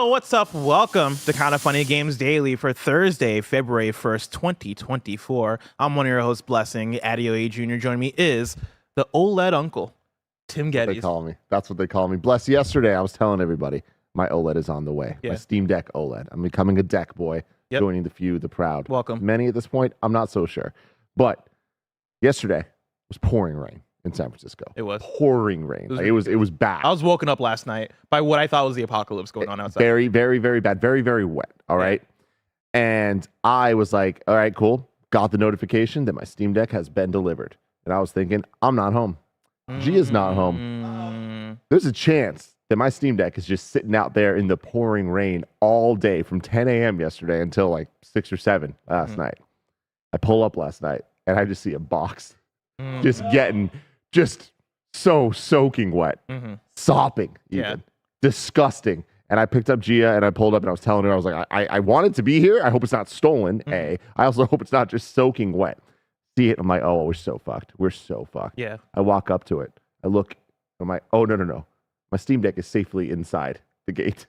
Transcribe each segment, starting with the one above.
Yo, what's up? Welcome to KindaFunny Games Daily for Thursday, February 1st, 2024. I'm one of your hosts, Blessing. Adio A. Jr. Joining me is the OLED uncle, Tim Geddes. They call me. That's what they call me. Bless. Yesterday, I was telling everybody my OLED is on the way. Yeah. My Steam Deck OLED. I'm becoming a deck boy, joining the few, the proud. Welcome. Many at this point, I'm not so sure. But yesterday was pouring rain in San Francisco. It was pouring rain. It was bad. I was woken up last night by what I thought was the apocalypse going on outside. Very, very, very bad. Very, very wet. All right. And I was like, all right, cool. Got the notification that my Steam Deck has been delivered. And I was thinking, I'm not home. Gia's not home. There's a chance that my Steam Deck is just sitting out there in the pouring rain all day from 10 a.m. yesterday until like 6 or 7 last night. I pull up last night and I just see a box just so soaking wet, sopping even, disgusting. And I picked up Gia and I pulled up and I was telling her, I was like, I want it to be here. I hope it's not stolen, A. I also hope it's not just soaking wet. See it, I'm like, oh, we're so fucked. We're so fucked. Yeah. I walk up to it. I look, I'm like, oh, no. My Steam Deck is safely inside the gate.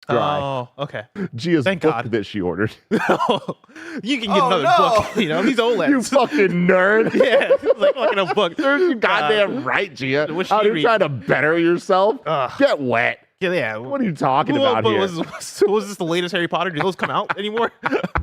Dry. Oh, okay. Gia's Thank book God. that she ordered. You can get another book. You know, these OLEDs. You fucking nerd. Yeah, it's like fucking a book. You're goddamn right, Gia. What's How she are you trying to better yourself? Get wet. Yeah. What are you talking about here? Was this the latest Harry Potter? Do those come out anymore?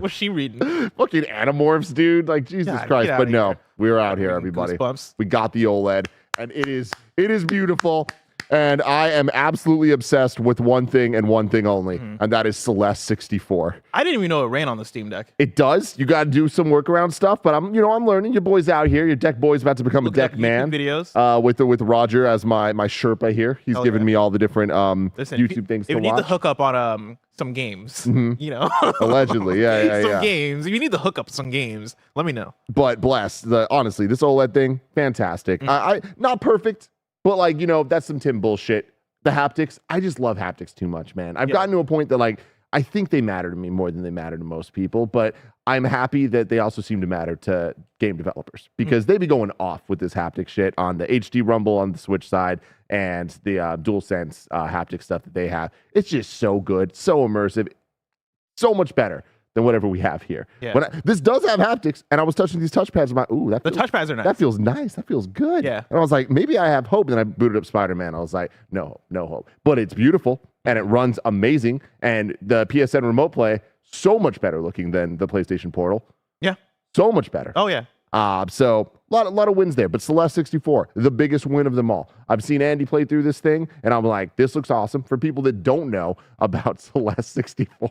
What's she reading? Fucking Animorphs, dude. Like, Jesus Christ. get But outta no, here. we're out here, everybody. Goosebumps. We got the OLED, and it is beautiful. And I am absolutely obsessed with one thing and one thing only, and that is Celeste 64. I didn't even know it ran on the Steam Deck. It does. You got to do some workaround stuff, but I'm learning. Your boy's out here. Your deck boy's about to become a deck man. Videos. With Roger as my Sherpa here. He's giving me all the different YouTube things to watch. If you need the hookup on some games, you know, allegedly, yeah. Games. If you need the hookup some games, let me know. But bless honestly, this OLED thing, fantastic. I not perfect. But, like, that's some Tim bullshit. The haptics, I just love haptics too much, man. I've gotten to a point that, like, I think they matter to me more than they matter to most people. But I'm happy that they also seem to matter to game developers because they be going off with this haptic shit on the HD Rumble on the Switch side and the DualSense haptic stuff that they have. It's just so good, so immersive, so much better than whatever we have here. Yeah. This does have haptics, and I was touching these touchpads. I'm like, ooh, the touchpads are nice. That feels nice. That feels good. Yeah. And I was like, maybe I have hope. Then I booted up Spider-Man. I was like, no hope. But it's beautiful, and it runs amazing. And the PSN Remote Play, so much better looking than the PlayStation Portal. Yeah. So much better. Oh, yeah. So a lot of wins there, but Celeste 64, the biggest win of them all. I've seen Andy play through this thing, and I'm like, this looks awesome. For people that don't know about Celeste 64,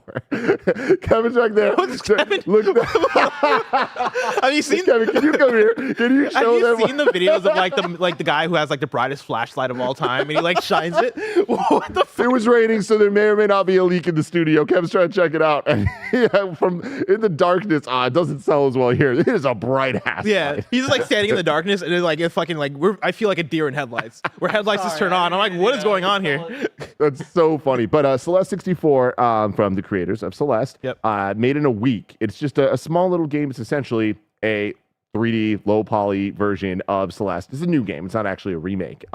Kevin's back there. What's Kevin? Look at that. Have you seen? Kevin, can you come here? Can you show them? Have you seen the videos of like the guy who has like the brightest flashlight of all time, and he like shines it? What the fuck? It was raining, so there may or may not be a leak in the studio. Kevin's trying to check it out, and from in the darkness, it doesn't sell as well here. It is a bright ass. Yeah, light. he's like standing in the darkness, and it fucking like I feel like a deer in headlights, where headlights just turn on. I'm like, what is going on here? That's so funny. But Celeste 64, from the creators of Celeste, made in a week. It's just a small little game. It's essentially a 3D low poly version of Celeste. It's a new game. It's not actually a remake.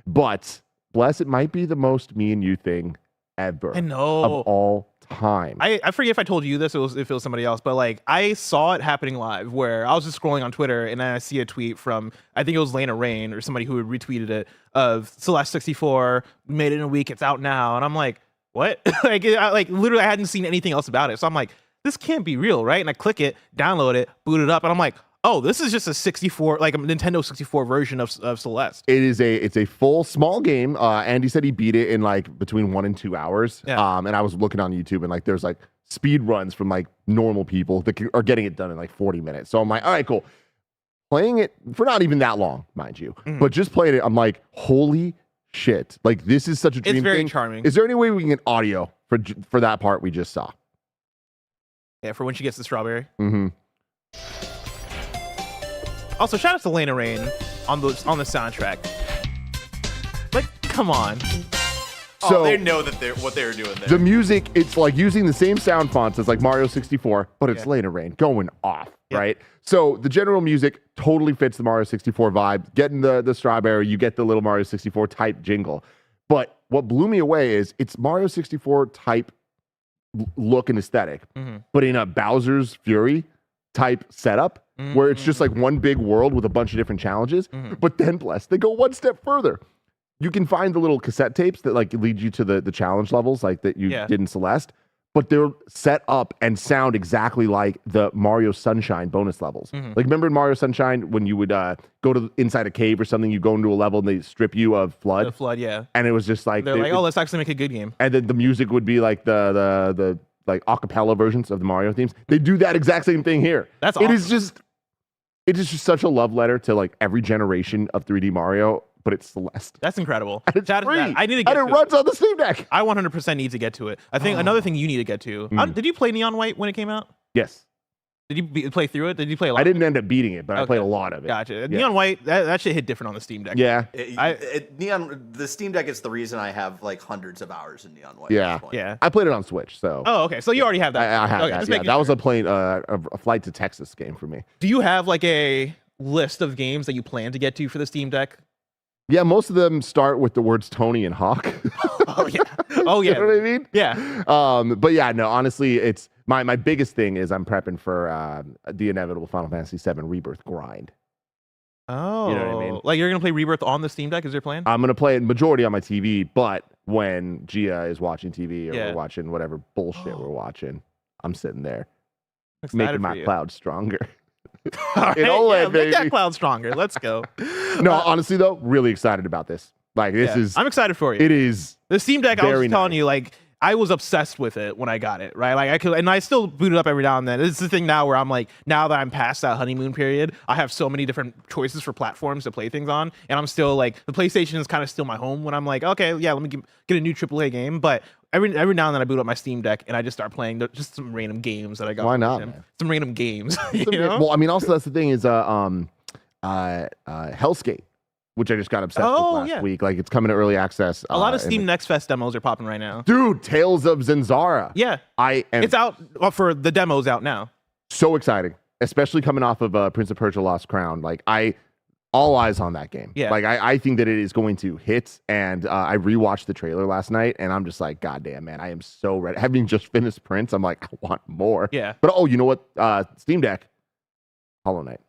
But bless, it might be the most me and you thing ever. I know. Of all time. I forget if I told you this or if it was somebody else, but like I saw it happening live where I was just scrolling on Twitter and then I see a tweet from, I think it was Lena Rain or somebody who had retweeted it, of Celeste 64 made it in a week, it's out now, and I'm like, what? like literally I hadn't seen anything else about it, so I'm like, this can't be real, right? And I click it, download it, boot it up, and I'm like, oh, this is just a 64, like a Nintendo 64 version of Celeste. It's a full small game. Andy said he beat it in like between 1 and 2 hours. Yeah. And I was looking on YouTube and like there's like speed runs from like normal people that are getting it done in like 40 minutes. So I'm like, all right, cool. Playing it for not even that long, mind you, but just playing it, I'm like, holy shit! Like this is such a dream. It's very thing. charming. Is there any way we can get audio for that part we just saw? Yeah, for when she gets the strawberry. Also, shout out to Lena Rain on the soundtrack. Like, come on. So they know that what they're doing there. The music, it's like using the same sound fonts as like Mario 64, but it's Lena Rain going off, right? So the general music totally fits the Mario 64 vibe. Getting the strawberry, you get the little Mario 64 type jingle. But what blew me away is it's Mario 64 type look and aesthetic, but in a Bowser's Fury type setup where it's just like one big world with a bunch of different challenges. But then, bless, they go one step further. You can find the little cassette tapes that like lead you to the challenge levels like that you did in Celeste, but they're set up and sound exactly like the Mario Sunshine bonus levels. Like remember in Mario Sunshine when you would go to inside a cave or something, you go into a level and they strip you of FLUDD. The FLUDD, yeah. And it was just like they're like, oh, let's actually make a good game. And then the music would be like the like acapella versions of the Mario themes. They do that exact same thing here. That's awesome. It is just such a love letter to like every generation of 3D Mario, but it's Celeste. That's incredible. And it's free. I need to get and it runs on the Steam Deck. I 100% need to get to it. I think another thing you need to get to. Did you play Neon White when it came out? Yes. Did you play through it? Did you play a lot? I didn't end up beating it, but I played a lot of it. Gotcha. Yeah. Neon White, that shit hit different on the Steam Deck. Yeah. The Steam Deck is the reason I have like hundreds of hours in Neon White. Yeah. At this point. I played it on Switch, so. Oh, okay. So you already have that. I have okay, that. just Yeah, making that was sure. a flight to Texas game for me. Do you have like a list of games that you plan to get to for the Steam Deck? Yeah, most of them start with the words Tony and Hawk. Oh yeah. Oh yeah. You know what I mean? Yeah. But yeah, no, honestly, it's my biggest thing is I'm prepping for the inevitable Final Fantasy VII Rebirth grind. Oh. You know what I mean? Like you're gonna play Rebirth on the Steam Deck? Is your plan? I'm gonna play it majority on my TV, but when Gia is watching TV or Yeah. we're watching whatever bullshit we're watching, I'm sitting there Excited making for my you. cloud stronger. All right, in OLED, yeah, make that baby. cloud stronger. Let's go. No, honestly though, really excited about this. Like this is I'm excited for you. it is The Steam Deck, I was very just telling nice. you, like, I was obsessed with it when I got it, right? Like, and I still boot it up every now and then. It's the thing now where I'm like, now that I'm past that honeymoon period, I have so many different choices for platforms to play things on, and I'm still like, the PlayStation is kind of still my home when I'm like, okay, yeah, let me get a new AAA game, but every now and then I boot up my Steam Deck and I just start playing just some random games that I got. Why not, Some man? random games, you know? Well, I mean, also that's the thing is Hellscape, which I just got obsessed with last week. Like it's coming to early access. A lot of Steam Next Fest demos are popping right now. Dude, Tales of Zanzara. Yeah. It's out for the demo's out now. So exciting, especially coming off of Prince of Persia Lost Crown. Like all eyes on that game. Yeah. Like I think that it is going to hit. And I rewatched the trailer last night and I'm just like, God damn, man, I am so ready. Having just finished Prince, I'm like, I want more. Yeah. But you know what? Steam Deck, Hollow Knight.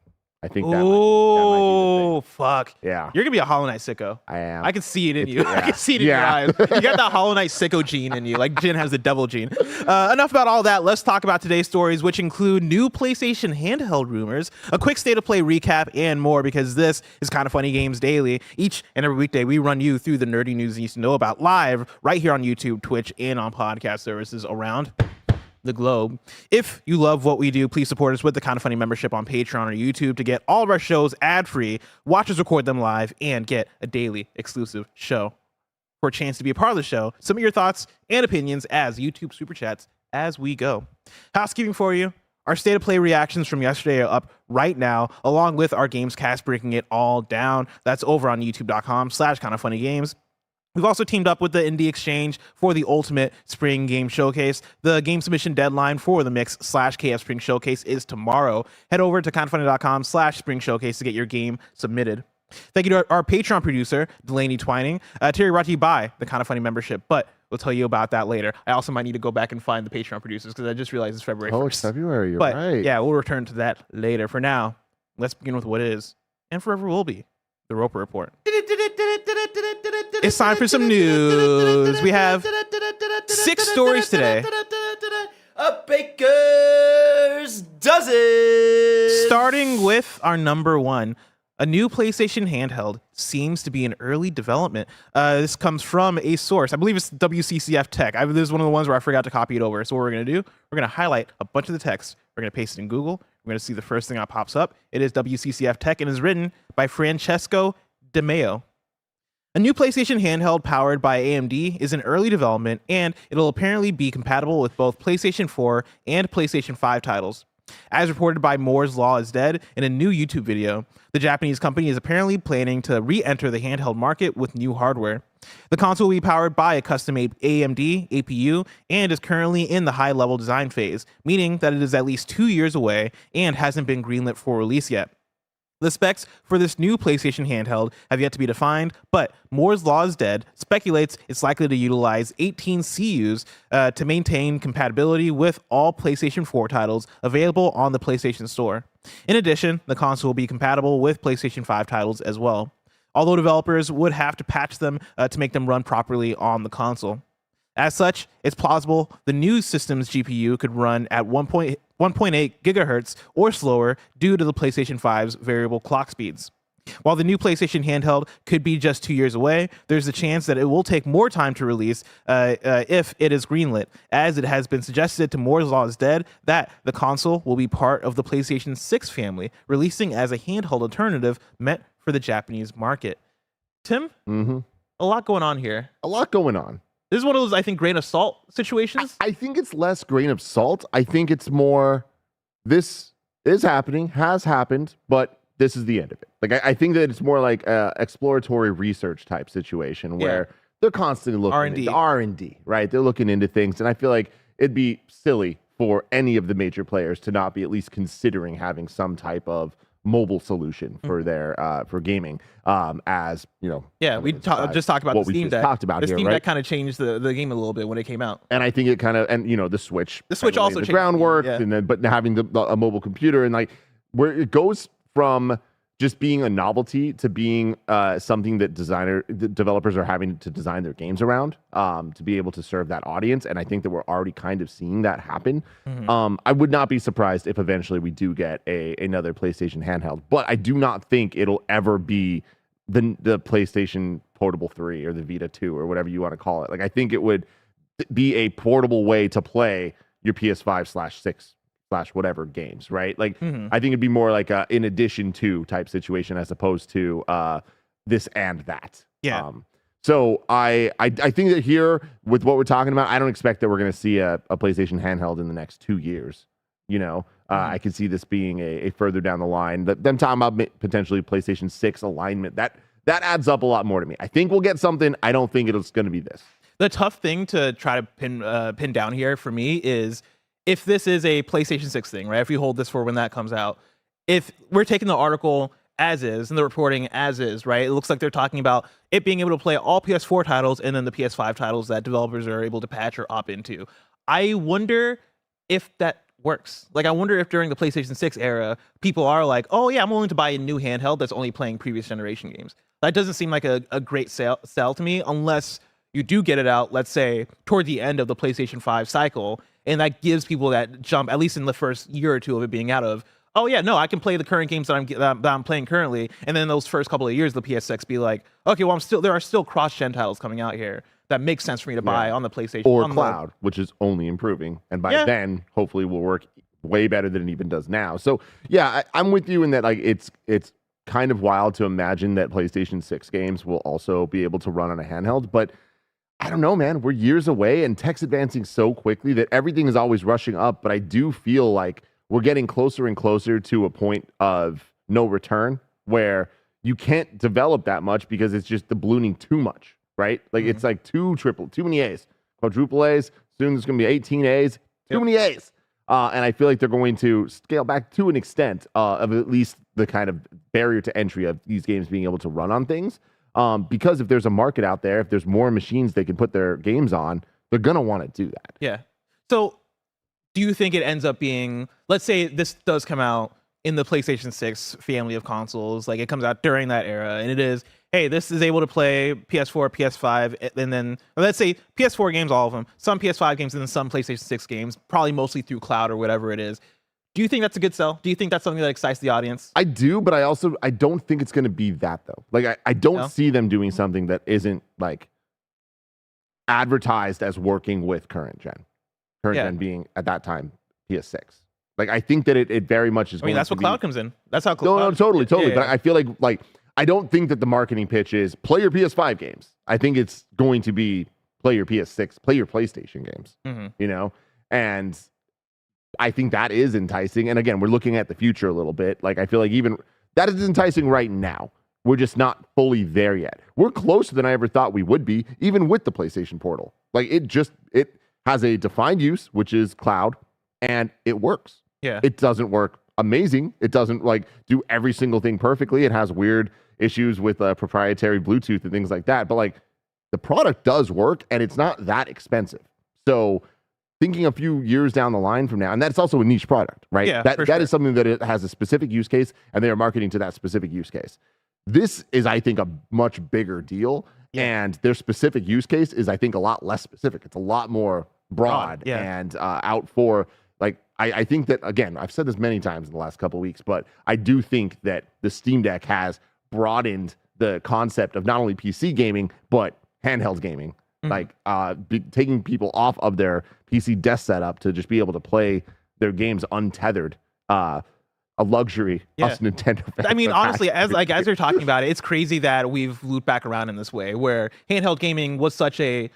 I think that might be Oh, the thing. fuck. Yeah. You're going to be a Hollow Knight sicko. I am. I can see it in you. Yeah. I can see it in your eyes. You got that Hollow Knight sicko gene in you. Like Jin has the devil gene. Enough about all that. Let's talk about today's stories, which include new PlayStation handheld rumors, a quick state of play recap, and more, because this is KindaFunny Games Daily. Each and every weekday, we run you through the nerdy news you need to know about live right here on YouTube, Twitch, and on podcast services around the globe. If you love what we do, please support us with the KindaFunny membership on Patreon or YouTube to get all of our shows ad-free, watch us record them live, and get a daily exclusive show. For a chance to be a part of the show, submit your thoughts and opinions as YouTube Super Chats as we go. Housekeeping for you. Our state of play reactions from yesterday are up right now, along with our Gamescast breaking it all down. That's over on youtube.com/KindaFunnyGames. We've also teamed up with the Indie Exchange for the Ultimate Spring Game Showcase. The game submission deadline for the Mix/KF Spring Showcase is tomorrow. Head over to KindaFunny.com/Spring Showcase to get your game submitted. Thank you to our Patreon producer, Delaney Twining. Terry brought to you by the KindaFunny membership, but we'll tell you about that later. I also might need to go back and find the Patreon producers because I just realized it's February 1st. Oh, it's February, you're but right. yeah, we'll return to that later. For now, let's begin with what is, and forever will be, the Roper Report. It's time for some news. We have 6 stories today. A baker's dozen. Starting with our number 1. A new PlayStation handheld seems to be in early development. This comes from a source. I believe it's WCCF Tech. This is one of the ones where I forgot to copy it over. So what we're going to do, we're going to highlight a bunch of the text. We're going to paste it in Google. We're going to see the first thing that pops up. It is WCCF Tech and is written by Francesco De Mayo. A new PlayStation handheld powered by AMD is in early development, and it'll apparently be compatible with both PlayStation 4 and PlayStation 5 titles. As reported by Moore's Law is Dead in a new YouTube video, the Japanese company is apparently planning to re-enter the handheld market with new hardware. The console will be powered by a custom-made AMD APU and is currently in the high-level design phase, meaning that it is at least 2 years away and hasn't been greenlit for release yet. The specs for this new PlayStation handheld have yet to be defined, but Moore's Law's Dead speculates it's likely to utilize 18 CUs to maintain compatibility with all PlayStation 4 titles available on the PlayStation Store. In addition, the console will be compatible with PlayStation 5 titles as well, although developers would have to patch them to make them run properly on the console. As such, it's plausible the new system's GPU could run at 1.8 gigahertz or slower due to the PlayStation 5's variable clock speeds. While the new PlayStation handheld could be just 2 years away, there's a chance that it will take more time to release if it is greenlit, as it has been suggested to Moore's Law is Dead that the console will be part of the PlayStation 6 family, releasing as a handheld alternative meant for the Japanese market. Tim, a lot going on here. A lot going on. This is one of those, I think, grain of salt situations. I think it's less grain of salt. I think it's more, this is happening, has happened, but this is the end of it. Like, I think that it's more like a exploratory research type situation where they're constantly looking into R&D, right? They're looking into things. And I feel like it'd be silly for any of the major players to not be at least considering having some type of mobile solution for their for gaming, as you know. Yeah, we just talked about what the Steam Deck. Talked about the here, Steam right? Deck kind of changed the game a little bit when it came out, and I think it kind of, and you know, the Switch also laid the groundwork, and then but having a mobile computer, and like where it goes from just being a novelty to being something that developers are having to design their games around, to be able to serve that audience. And I think that we're already kind of seeing that happen. I would not be surprised if eventually we do get another PlayStation handheld, but I do not think it'll ever be the PlayStation Portable 3 or the Vita 2 or whatever you want to call it. Like, I think it would be a portable way to play your PS5/6 whatever games, right? Like, I think it'd be more like a in addition to type situation as opposed to this and that. Yeah. So I think that here with what we're talking about, I don't expect that we're going to see a PlayStation handheld in the next 2 years. You know, I could see this being a further down the line. Them talking about potentially PlayStation 6 alignment, that adds up a lot more to me. I think we'll get something. I don't think it's going to be this. The tough thing to try to pin down here for me is, if this is a PlayStation 6 thing, right? If we hold this for when that comes out, if we're taking the article as is and the reporting as is, right? It looks like they're talking about it being able to play all PS4 titles and then the PS5 titles that developers are able to patch or opt into. I wonder if that works. Like, I wonder if during the PlayStation 6 era, people are like, oh yeah, I'm willing to buy a new handheld that's only playing previous generation games. That doesn't seem like a great sell to me, unless you do get it out, let's say, toward the end of the PlayStation 5 cycle, and that gives people that jump, at least in the first year or two of it being out of, oh yeah, no, I can play the current games that I'm playing currently, and then those first couple of years, the PS6 be like, okay, well, there are still cross-gen titles coming out here that makes sense for me to buy on the PlayStation. Or cloud, which is only improving, and by then, hopefully, will work way better than it even does now. So yeah, I'm with you in that, like, it's kind of wild to imagine that PlayStation 6 games will also be able to run on a handheld, but I don't know, man. We're years away, and tech's advancing so quickly that everything is always rushing up. But I do feel like we're getting closer and closer to a point of no return where you can't develop that much because it's just ballooning too much, right? Like, it's like too many A's, quadruple A's. Soon there's going to be 18 A's, too many A's. And I feel like they're going to scale back to an extent of at least the kind of barrier to entry of these games being able to run on things. Because if there's a market out there, if there's more machines they can put their games on, they're going to want to do that. Yeah. So do you think it ends up being, let's say this does come out in the PlayStation 6 family of consoles, like it comes out during that era, and it is, hey, this is able to play PS4, PS5, and then let's say PS4 games, all of them, some PS5 games, and then some PlayStation 6 games, probably mostly through cloud or whatever it is. Do you think that's a good sell? Do you think that's something that excites the audience? I do, but I don't think it's going to be that, though. Like, I don't see them doing something that isn't, like, advertised as working with current gen. Current gen being, at that time, PS6. Like, I think that it very much is going to be... that's what cloud comes in. That's how cloud... No, totally. Yeah. But I feel like, I don't think that the marketing pitch is play your PS5 games. I think it's going to be play your PS6, play your PlayStation games, you know? And... I think that is enticing. And again, we're looking at the future a little bit. Like, I feel like even that is enticing right now. We're just not fully there yet. We're closer than I ever thought we would be, even with the PlayStation Portal. Like, it has a defined use, which is cloud, and it works. Yeah. It doesn't work amazing. It doesn't like do every single thing perfectly. It has weird issues with proprietary Bluetooth and things like that. But like the product does work and it's not that expensive. So thinking a few years down the line from now, and that's also a niche product, right? Yeah, that is something that it has a specific use case and they are marketing to that specific use case. This is, I think, a much bigger deal. And their specific use case is, I think, a lot less specific. It's a lot more broad and out for, like, I think that, again, I've said this many times in the last couple of weeks, but I do think that the Steam Deck has broadened the concept of not only PC gaming, but handheld gaming. Like taking people off of their PC desk setup to just be able to play their games untethered. A luxury us Nintendo fans. I mean, honestly, as you're talking about it, it's crazy that we've looped back around in this way, where handheld gaming was such a,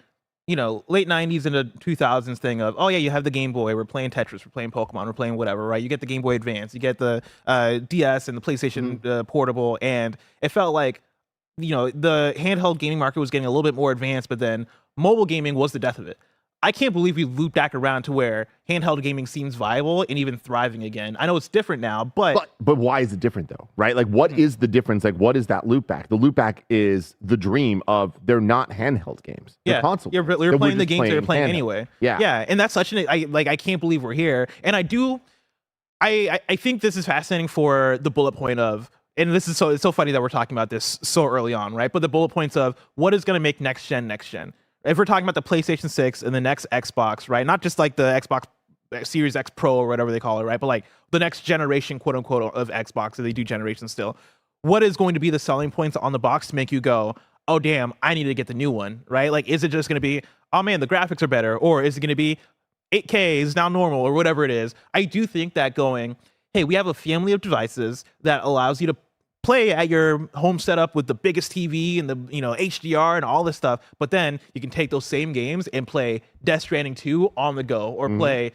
late 90s into 2000s thing of, oh yeah, you have the Game Boy, we're playing Tetris, we're playing Pokemon, we're playing whatever, right? You get the Game Boy Advance, you get the DS and the PlayStation Portable, and it felt like, the handheld gaming market was getting a little bit more advanced, but then mobile gaming was the death of it. I can't believe we looped back around to where handheld gaming seems viable and even thriving again. I know it's different now, but why is it different though, right? Like, what is the difference? Like, what is that loop back? The loop back is the dream of they're not handheld games. They're console. You're playing the games that you're playing anyway. Yeah, and that's such I can't believe we're here. And I think this is fascinating for the bullet point of. And this is it's so funny that we're talking about this so early on, right? But the bullet points of what is going to make next gen. If we're talking about the PlayStation 6 and the next Xbox, right? Not just like the Xbox Series X Pro or whatever they call it, right? But like the next generation, quote unquote, of Xbox, so they do generations still. What is going to be the selling points on the box to make you go, oh damn, I need to get the new one, right? Like, is it just going to be, oh man, the graphics are better, or is it going to be 8K is now normal, or whatever it is? I do think that going, hey, we have a family of devices that allows you to play at your home setup with the biggest TV and the HDR and all this stuff, but then you can take those same games and play Death Stranding 2 on the go, or play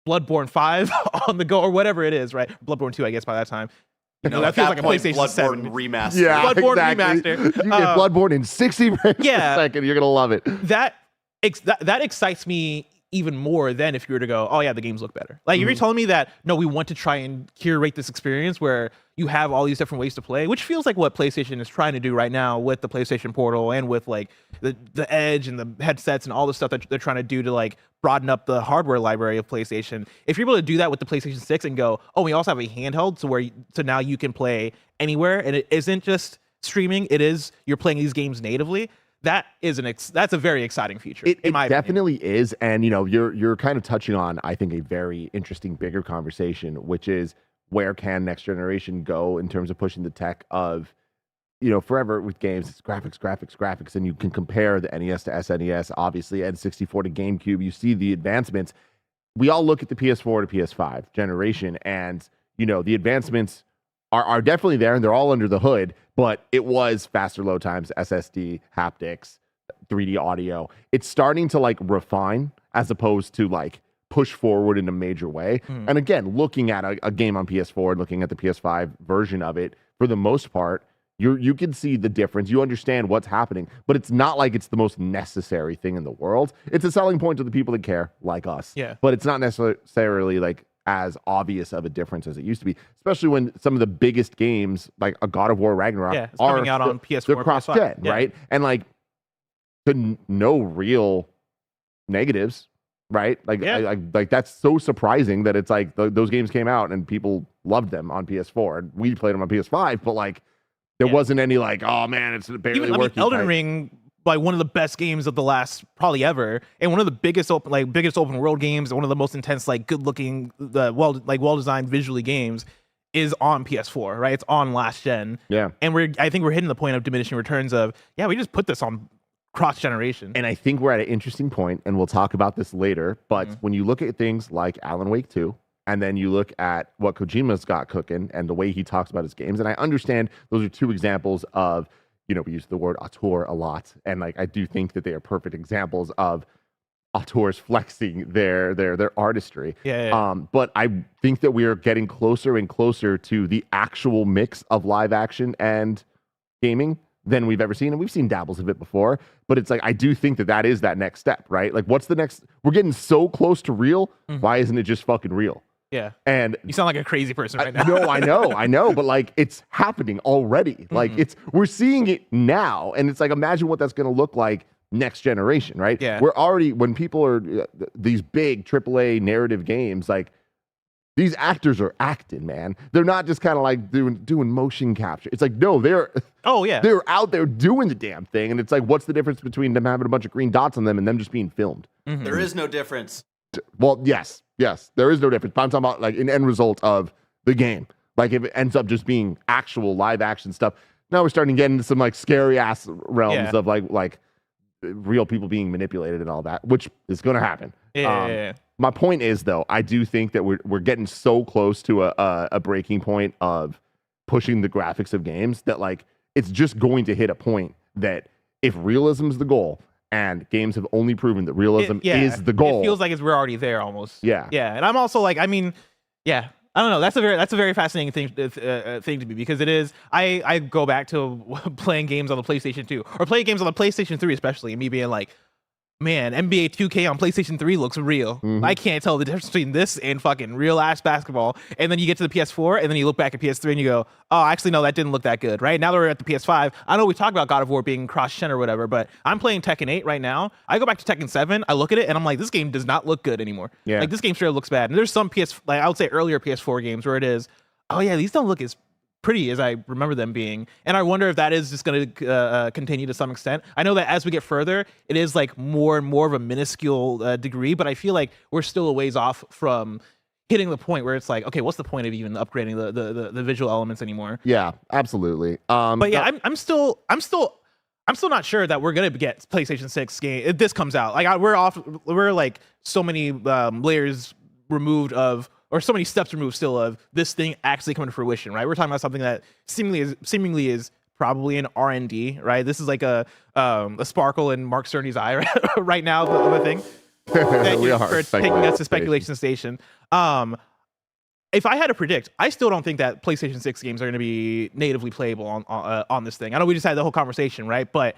Bloodborne 5 on the go, or whatever it is, right? Bloodborne 2, I guess by that time. That feels like a PlayStation Bloodborne 7 remaster. Yeah, Bloodborne exactly. remaster. You get Bloodborne in 60 frames per second. You're gonna love it. That excites me even more than if you were to go, oh yeah, the games look better. Like, you're telling me that, no, we want to try and curate this experience where you have all these different ways to play, which feels like what PlayStation is trying to do right now with the PlayStation Portal and with like the Edge and the headsets and all the stuff that they're trying to do to like broaden up the hardware library of PlayStation. If you're able to do that with the PlayStation 6 and go, oh, we also have a handheld, so now you can play anywhere, and it isn't just streaming, it is you're playing these games natively. That's a very exciting feature. It definitely is, and you're kind of touching on, I think, a very interesting, bigger conversation, which is where can next generation go in terms of pushing the tech of, forever with games, it's graphics, and you can compare the NES to SNES, obviously, N64 to GameCube. You see the advancements. We all look at the PS4 to PS5 generation, and the advancements are definitely there, and they're all under the hood, but it was faster load times, SSD, haptics, 3D audio. It's starting to like refine as opposed to like push forward in a major way. And again, looking at a game on PS4, looking at the PS5 version of it, for the most part, you can see the difference. You understand what's happening, but it's not like it's the most necessary thing in the world. It's a selling point to the people that care, like us. Yeah. But it's not necessarily like as obvious of a difference as it used to be, especially when some of the biggest games like a God of War Ragnarok it's coming out on PS4, they're cross-gen, PS5. right? And like no real negatives, right? Like like that's so surprising that it's like those games came out and people loved them on PS4 and we played them on PS5, but like there wasn't any like, oh man, it's barely working. Elden Ring, like one of the best games of the last probably ever, and one of the biggest open world games, and one of the most intense, like good looking, well designed visually games, is on PS4, right? It's on last gen. Yeah. And I think we're hitting the point of diminishing returns of, we just put this on cross generation. And I think we're at an interesting point, and we'll talk about this later, but when you look at things like Alan Wake 2, and then you look at what Kojima's got cooking and the way he talks about his games, and I understand those are two examples of, we use the word auteur a lot, and like I do think that they are perfect examples of auteurs flexing their artistry. But I think that we are getting closer and closer to the actual mix of live action and gaming than we've ever seen, and we've seen dabbles of it before. But it's like I do think that is that next step, right? Like, what's the next? We're getting so close to real. Why isn't it just fucking real? Yeah. And You sound like a crazy person right now. No, I know, but like it's happening already. Like we're seeing it now, and it's like imagine what that's going to look like next generation, right? Yeah. We're already when people are these big AAA narrative games, like these actors are acting, man. They're not just kind of like doing motion capture. It's like no, they're out there doing the damn thing, and it's like what's the difference between them having a bunch of green dots on them and them just being filmed? There is no difference. Well, yes, there is no difference. But I'm talking about like an end result of the game. Like if it ends up just being actual live action stuff. Now we're starting to get into some like scary ass realms of like real people being manipulated and all that, which is going to happen. Yeah. My point is though, I do think that we're getting so close to a breaking point of pushing the graphics of games that like it's just going to hit a point that if realism is the goal. And games have only proven that realism is the goal. It feels like we're already there almost. Yeah. And I'm also like, I mean, I don't know. That's a very fascinating thing to me because it is. I go back to playing games on the PlayStation 2 or playing games on the PlayStation 3 especially, and me being like, man, NBA 2K on PlayStation 3 looks real. I can't tell the difference between this and fucking real ass basketball. And then you get to the PS4 and then you look back at PS3 and you go, oh, actually, no, that didn't look that good, right? Now that we're at the PS5, I know we talk about God of War being cross-gen or whatever, but I'm playing Tekken 8 right now. I go back to Tekken 7, I look at it and I'm like, this game does not look good anymore. Yeah. Like this game sure looks bad. And there's some I would say earlier PS4 games where it is, oh yeah, these don't look as pretty as I remember them being. And I wonder if that is just going to continue to some extent. I know that as we get further, it is like more and more of a minuscule degree, but I feel like we're still a ways off from hitting the point where it's like, okay, what's the point of even upgrading the visual elements anymore? Yeah, absolutely. But yeah, I'm still not sure that we're gonna get PlayStation 6 game if this comes out. Like we're like so many layers removed of, or so many steps removed still of this thing actually coming to fruition, right? We're talking about something that seemingly is probably an R&D, right? This is like a sparkle in Mark Cerny's eye right now, the thing. We are for taking us to speculation station. If I had to predict, I still don't think that PlayStation 6 games are going to be natively playable on this thing. I know we just had the whole conversation, right? But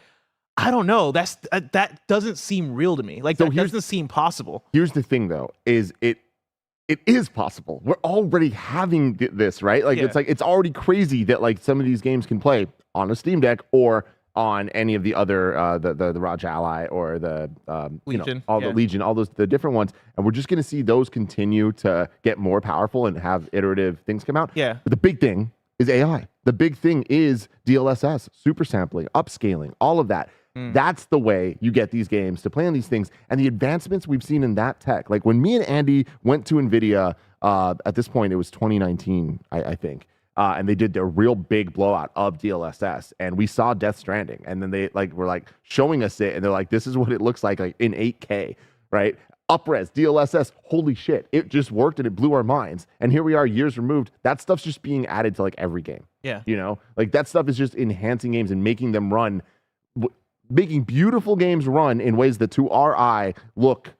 I don't know. That doesn't seem real to me. Like that doesn't seem possible. Here's the thing, though: is it is possible. We're already having this, right? Like it's already crazy that like some of these games can play on a Steam Deck or on any of the other the Raj Ally or the Legion, the Legion, all those the different ones, and we're just going to see those continue to get more powerful and have iterative things come out. Yeah. But the big thing is AI. The big thing is DLSS, super sampling, upscaling, all of that. That's the way you get these games to play on these things, and the advancements we've seen in that tech. Like when me and Andy went to NVIDIA, at this point it was 2019, I think. And they did their real big blowout of DLSS, and we saw Death Stranding, and then they were like showing us it, and they're like, "This is what it looks like in 8K, right? Upres DLSS, holy shit! It just worked, and it blew our minds." And here we are, years removed. That stuff's just being added to like every game. Yeah, like that stuff is just enhancing games and making them run, making beautiful games run in ways that to our eye look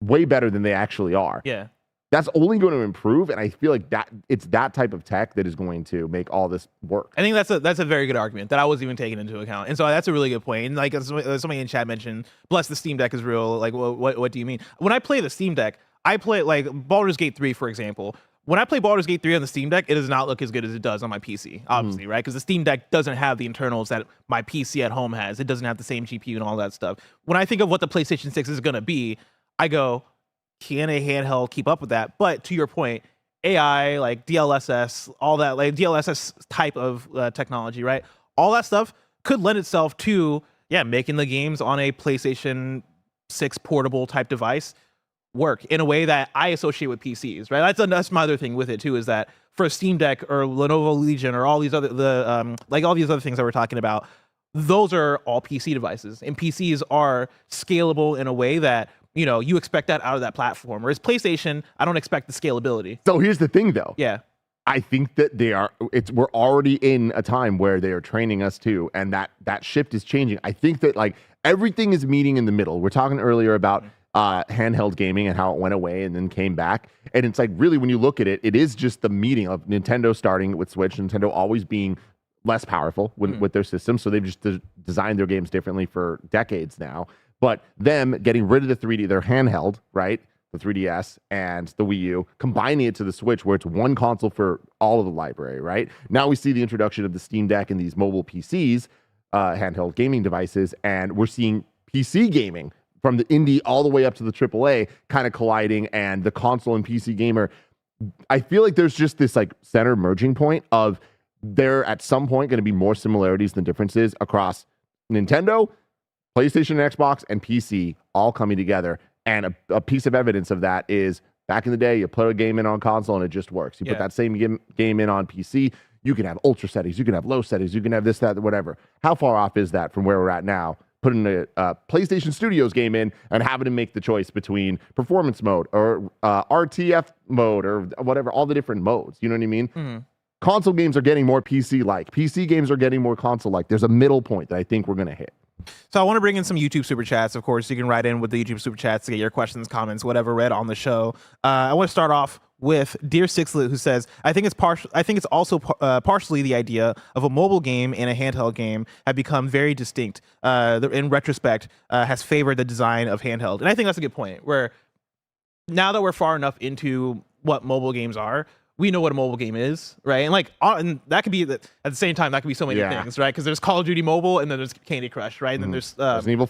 way better than they actually are. Yeah. That's only going to improve, and I feel like that it's that type of tech that is going to make all this work. I think that's a very good argument that I wasn't even taking into account, and so that's a really good point. And like as somebody in chat mentioned, bless the Steam Deck is real. Like, what do you mean? When I play the Steam Deck, I play like Baldur's Gate 3, for example. When I play Baldur's Gate 3 on the Steam Deck, it does not look as good as it does on my PC, obviously, right? Because the Steam Deck doesn't have the internals that my PC at home has. It doesn't have the same GPU and all that stuff. When I think of what the PlayStation 6 is going to be, I go, can a handheld keep up with that? But to your point, AI, like DLSS, all that, like DLSS type of technology, right? All that stuff could lend itself to, making the games on a PlayStation 6 portable type device work in a way that I associate with PCs, right? That's my other thing with it too, is that for a Steam Deck or Lenovo Legion or all these other all these other things that we're talking about, those are all PC devices, and PCs are scalable in a way that you expect that out of that platform. Whereas PlayStation, I don't expect the scalability. So here's the thing, though. Yeah. I think that we're already in a time where they are training us too, and that shift is changing. I think that like everything is meeting in the middle. We're talking earlier about handheld gaming and how it went away and then came back. And it's like really when you look at it, it is just the meeting of Nintendo starting with Switch, Nintendo always being less powerful with their system. So they've just designed their games differently for decades now. But them getting rid of the 3D, their handheld, right? the 3DS and the Wii U, combining it to the Switch where it's one console for all of the library, right? Now we see the introduction of the Steam Deck and these mobile PCs, handheld gaming devices, and we're seeing PC gaming from the indie all the way up to the AAA kind of colliding, and the console and PC gamer. I feel like there's just this like center merging point of there at some point going to be more similarities than differences across Nintendo, PlayStation, Xbox, and PC all coming together. And a piece of evidence of that is back in the day, you put a game in on console and it just works. You put that same game in on PC, you can have ultra settings, you can have low settings, you can have this, that, whatever. How far off is that from where we're at now? Putting a PlayStation Studios game in and having to make the choice between performance mode or RTF mode or whatever, all the different modes. You know what I mean? Mm-hmm. Console games are getting more PC-like. PC games are getting more console-like. There's a middle point that I think we're going to hit. So I want to bring in some YouTube Super Chats. Of course, you can write in with the YouTube Super Chats to get your questions, comments, whatever read on the show. I want to start off with Dear Sixlet, who says, I think it's also partially the idea of a mobile game and a handheld game have become very distinct. In retrospect, has favored the design of handheld. And I think that's a good point, where now that we're far enough into what mobile games are, we know what a mobile game is, right? And like, and that could be at the same time, that could be so many things, right? Because there's Call of Duty Mobile, and then there's Candy Crush, right? And then there's Resident Evil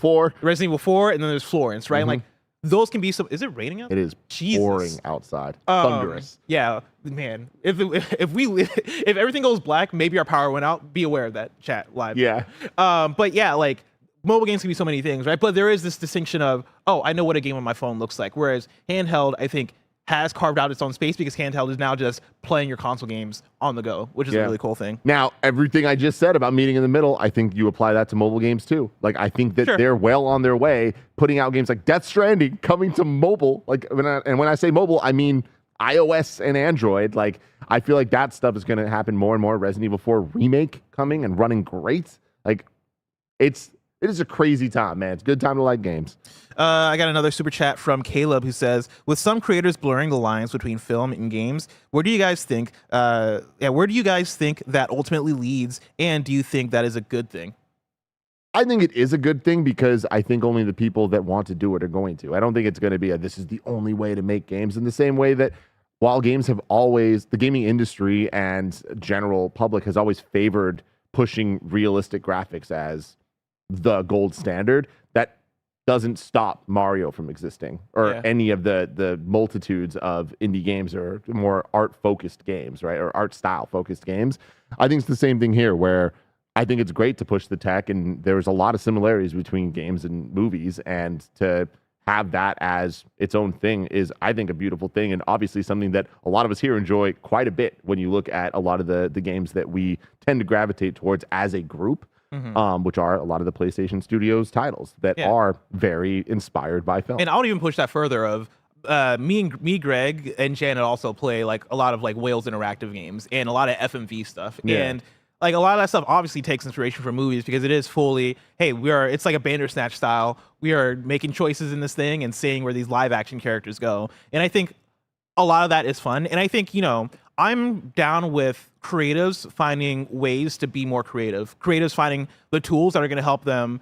4, and then there's Florence, right? And like, those can be some. Is it raining out? It is pouring outside, thunderous. Yeah, man. If everything goes black, maybe our power went out. Be aware of that, chat live. Yeah. But yeah, like mobile games can be so many things, right? But there is this distinction of, oh, I know what a game on my phone looks like, whereas handheld, I think, has carved out its own space because handheld is now just playing your console games on the go, which is a really cool thing. Now, everything I just said about meeting in the middle, I think you apply that to mobile games too. Like, I think that they're well on their way putting out games like Death Stranding coming to mobile. Like, when I say mobile, I mean iOS and Android. Like, I feel like that stuff is going to happen more and more. Resident Evil 4 remake coming and running great. Like, it is a crazy time, man. It's a good time to like games. I got another super chat from Caleb who says, with some creators blurring the lines between film and games, where do you guys think that ultimately leads, and do you think that is a good thing? I think it is a good thing because I think only the people that want to do it are going to. I don't think it's going to be this is the only way to make games, in the same way that while games have always, the gaming industry and general public has always favored pushing realistic graphics as the gold standard, that doesn't stop Mario from existing, or any of the multitudes of indie games or more art-focused games, right? Or art style-focused games. I think it's the same thing here, where I think it's great to push the tech, and there's a lot of similarities between games and movies, and to have that as its own thing is, I think, a beautiful thing, and obviously something that a lot of us here enjoy quite a bit when you look at a lot of the games that we tend to gravitate towards as a group. Which are a lot of the PlayStation Studios titles that are very inspired by film. And I would even push that further of me, Greg, and Janet also play like a lot of like Wales Interactive games and a lot of FMV stuff. And like a lot of that stuff obviously takes inspiration from movies, because it is fully, hey, it's like a Bandersnatch style. We are making choices in this thing and seeing where these live action characters go. And I think a lot of that is fun. And I think, I'm down with creatives finding ways to be more creative. Creatives finding the tools that are going to help them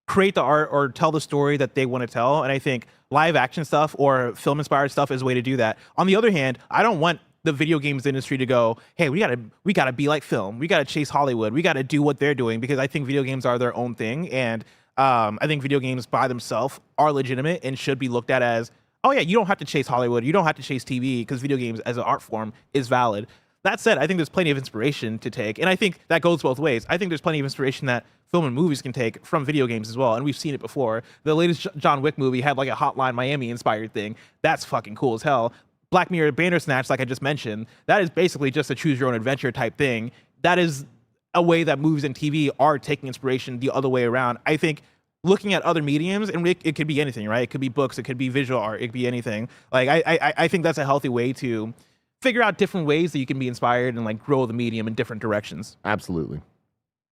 create the art or tell the story that they want to tell. And I think live action stuff or film inspired stuff is a way to do that. On the other hand, I don't want the video games industry to go, hey, we gotta be like film. We gotta chase Hollywood. We gotta do what they're doing, because I think video games are their own thing. And I think video games by themselves are legitimate and should be looked at as, oh yeah, you don't have to chase Hollywood. You don't have to chase TV, because video games as an art form is valid. That said, I think there's plenty of inspiration to take. And I think that goes both ways. I think there's plenty of inspiration that film and movies can take from video games as well. And we've seen it before. The latest John Wick movie had like a Hotline Miami inspired thing. That's fucking cool as hell. Black Mirror Bandersnatch, like I just mentioned, that is basically just a choose your own adventure type thing. That is a way that movies and TV are taking inspiration the other way around. I think looking at other mediums, and it could be anything, right? It could be books, it could be visual art, it could be anything. Like I think that's a healthy way to figure out different ways that you can be inspired and like grow the medium in different directions. Absolutely.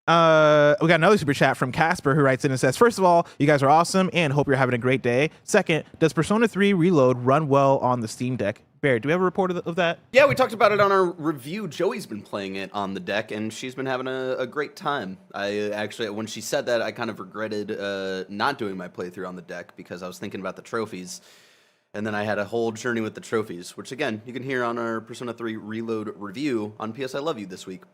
We got another super chat from Casper, who writes in and says, first of all, you guys are awesome and hope you're having a great day. Second, does Persona 3 Reload run well on the Steam Deck? Barrett, do we have a report of that? Yeah, we talked about it on our review. Joey's been playing it on the deck, and she's been having a great time. I actually, when she said that, I kind of regretted not doing my playthrough on the deck, because I was thinking about the trophies. And then I had a whole journey with the trophies, which again, you can hear on our Persona 3 Reload review on PS I Love You this week.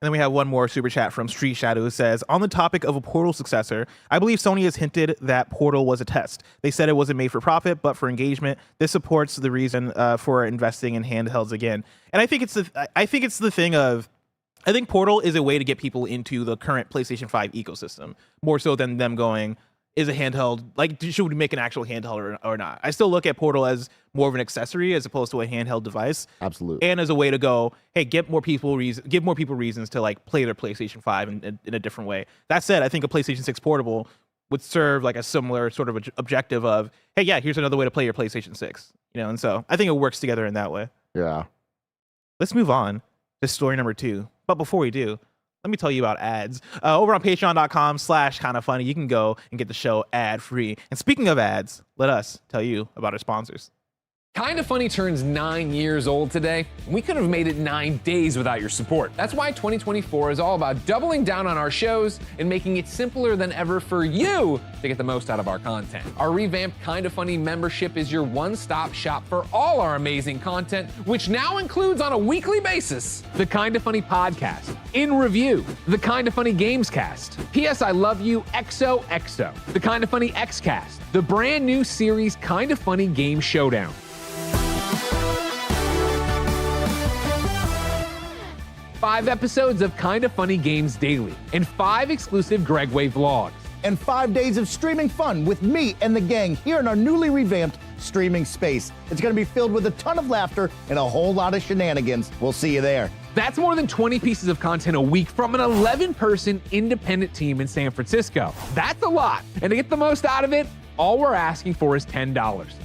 And then we have one more super chat from Street Shadow who says, on the topic of a Portal successor, I believe Sony has hinted that Portal was a test. They said it wasn't made for profit, but for engagement. This supports the reason for investing in handhelds again. And I think it's the thing of, I think Portal is a way to get people into the current PlayStation 5 ecosystem, more so than them going, is a handheld, like, should we make an actual handheld or not? I still look at Portal as more of an accessory as opposed to a handheld device. Absolutely. And as a way to go, hey, give more people reasons to like play their PlayStation 5 in a different way. That said, I think a PlayStation 6 portable would serve like a similar sort of objective of, hey, yeah, here's another way to play your PlayStation 6. And so I think it works together in that way. Yeah. Let's move on to story number 2. But before we do, let me tell you about ads. Over on patreon.com/kindafunny, you can go and get the show ad free. And speaking of ads, let us tell you about our sponsors. Kinda Funny turns 9 years old today. We could have made it 9 days without your support. That's why 2024 is all about doubling down on our shows and making it simpler than ever for you to get the most out of our content. Our revamped Kinda Funny membership is your one-stop shop for all our amazing content, which now includes on a weekly basis the Kinda Funny podcast, In Review, the Kinda Funny Gamescast, PS I Love You XOXO, the Kinda Funny Xcast, the brand new series Kinda Funny Game Showdown. 5 episodes of Kinda Funny Games Daily, and 5 exclusive Gregway vlogs. And 5 days of streaming fun with me and the gang here in our newly revamped streaming space. It's going to be filled with a ton of laughter and a whole lot of shenanigans. We'll see you there. That's more than 20 pieces of content a week from an 11-person independent team in San Francisco. That's a lot. And to get the most out of it, all we're asking for is $10.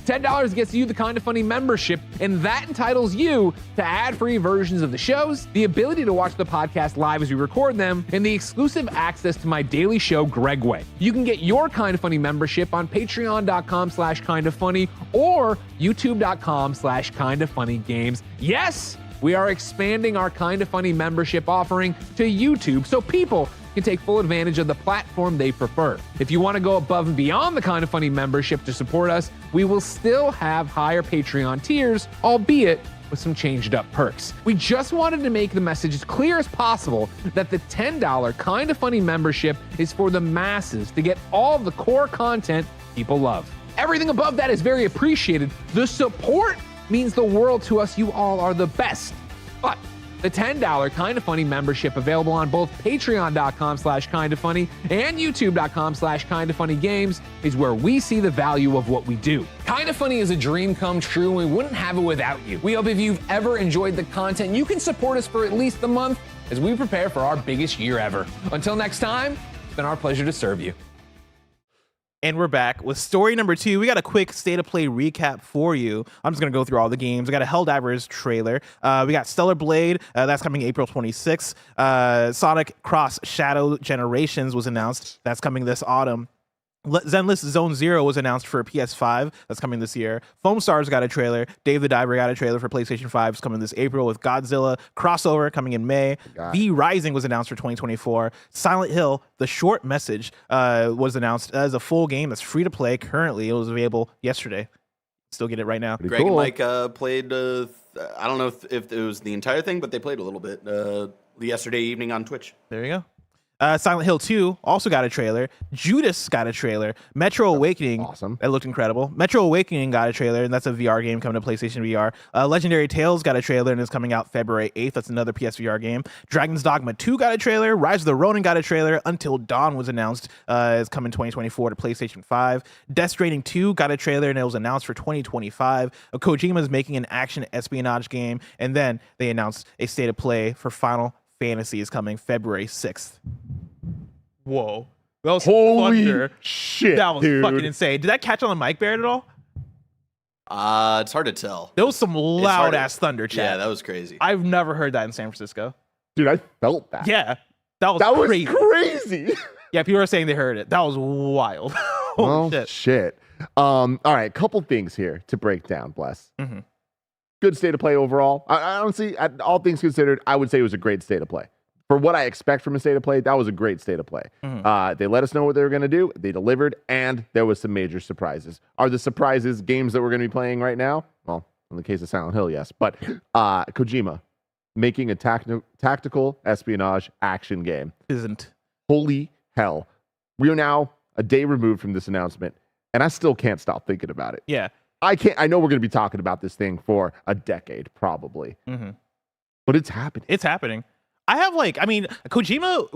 $10 gets you the Kinda Funny membership, and that entitles you to ad-free versions of the shows, the ability to watch the podcast live as we record them, and the exclusive access to my daily show, Gregway. You can get your Kinda Funny membership on patreon.com/kindafunny or youtube.com/kindafunnygames. Yes, we are expanding our Kinda Funny membership offering to YouTube so people can take full advantage of the platform they prefer. If you want to go above and beyond the Kinda Funny membership to support us, we will still have higher Patreon tiers, albeit with some changed up perks. We just wanted to make the message as clear as possible that the $10 Kinda Funny membership is for the masses to get all of the core content people love. Everything above that is very appreciated. The support means the world to us. You all are the best. But the $10 Kinda Funny membership available on both patreon.com/kindafunny and youtube.com/kindafunnygames is where we see the value of what we do. Kinda Funny is a dream come true, and we wouldn't have it without you. We hope if you've ever enjoyed the content, you can support us for at least a month as we prepare for our biggest year ever. Until next time, it's been our pleasure to serve you. And we're back with story number 2. We got a quick state of play recap for you. I'm just going to go through all the games. We got a Helldivers trailer. We got Stellar Blade. That's coming April 26th. Sonic Cross Shadow Generations was announced. That's coming this autumn. Zenless Zone Zero was announced for PS5. That's coming this year. Foam Stars got a trailer. Dave the Diver got a trailer for PlayStation 5. It's coming this April with Godzilla Crossover coming in May. V Rising was announced for 2024. Silent Hill, The Short Message was announced as a full game that's free to play currently. It was available yesterday. Still get it right now. Greg and Mike played, I don't know if it was the entire thing, but they played a little bit yesterday evening on Twitch. There you go. Silent Hill 2 also got a trailer. Judas got a trailer. Metro Awakening. Awesome. That looked incredible. Metro Awakening got a trailer, and that's a VR game coming to PlayStation VR. Legendary Tales got a trailer, and is coming out February 8th. That's another PSVR game. Dragon's Dogma 2 got a trailer. Rise of the Ronin got a trailer. Until Dawn was announced. It's coming 2024 to PlayStation 5. Death Stranding 2 got a trailer, and it was announced for 2025. Kojima is making an action espionage game, and then they announced a state of play for Final Fantasy is coming February 6th. Whoa. That was Holy thunder. shit, That was dude. fucking insane. Did that catch on the mic, Barrett, at all? It's hard to tell. There was some loud ass thunder, chat. Yeah, that was crazy. I've never heard that in San Francisco. Dude, I felt that. Yeah. That was crazy. Crazy. Yeah, people are saying they heard it. That was wild. Holy shit. All right, couple things here to break down, Bless. Mhm. Good state of play overall. I honestly, all things considered, I would say it was a great state of play. for what I expect from a state of play, that was a great state of play. They let us know what they were going to do. They delivered, and there was some major surprises. Are the surprises games that we're going to be playing right now? Well, in the case of Silent Hill, yes. But Kojima making a tactical espionage action game. Isn't. Holy hell. We are now a day removed from this announcement, and I still can't stop thinking about it. Yeah. I know we're going to be talking about this thing for a decade, probably. But it's happening. It's happening. Kojima,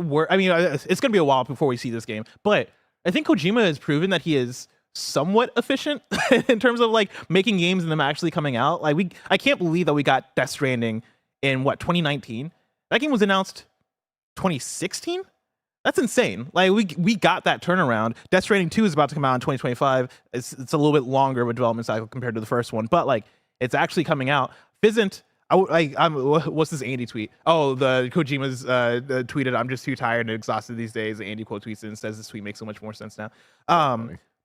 it's going to be a while before we see this game, but I think Kojima has proven that he is somewhat efficient in terms of like making games and them actually coming out. Like I can't believe that we got Death Stranding in 2019. That game was announced 2016. That's insane. Like we got that turnaround. Death Stranding 2 is about to come out in 2025. It's a little bit longer of a development cycle compared to the first one, but like it's actually coming out. Fizzant. What's this Andy tweet? Oh, the Kojima's tweeted, "I'm just too tired and exhausted these days." Andy quote tweets it and says this tweet makes so much more sense now.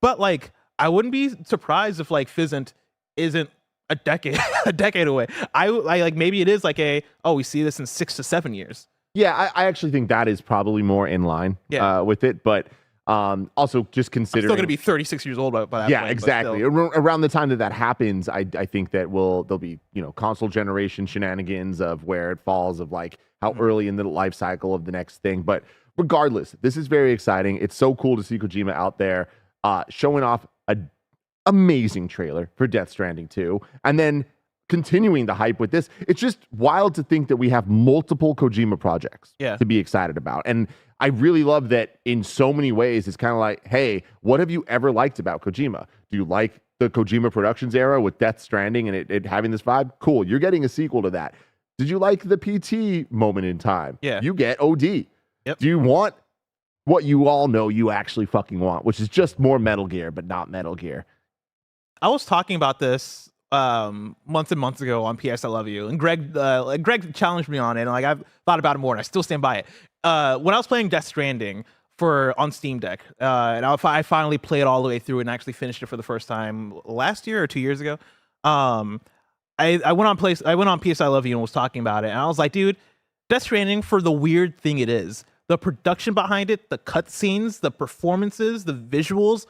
But like, I wouldn't be surprised if like Fizzant isn't a decade away. I like maybe it is like we see this in 6 to 7 years. Yeah, I actually think that is probably more in line with it, but also just considering I'm still going to be 36 years old by that point. Yeah, exactly. Around the time that happens, I think that there'll be console generation shenanigans of where it falls, of like how early in the life cycle of the next thing. But regardless, this is very exciting. It's so cool to see Kojima out there showing off an amazing trailer for Death Stranding 2, and then continuing the hype with this. It's just wild to think that we have multiple Kojima projects to be excited about. And I really love that in so many ways. It's kind of like, hey, what have you ever liked about Kojima? Do you like the Kojima Productions era with Death Stranding and it having this vibe? Cool. You're getting a sequel to that. Did you like the PT moment in time? Yeah. You get OD. Yep. Do you want what you all know you actually fucking want, which is just more Metal Gear, but not Metal Gear? I was talking about this months and months ago on PS I Love You, and Greg challenged me on it, and like I've thought about it more, and I still stand by it. When I was playing Death Stranding on Steam Deck, and I finally played all the way through and actually finished it for the first time last year or 2 years ago. I went on PS I Love You and was talking about it, and I was like, dude, Death Stranding, for the weird thing it is, the production behind it, the cutscenes, the performances, the visuals.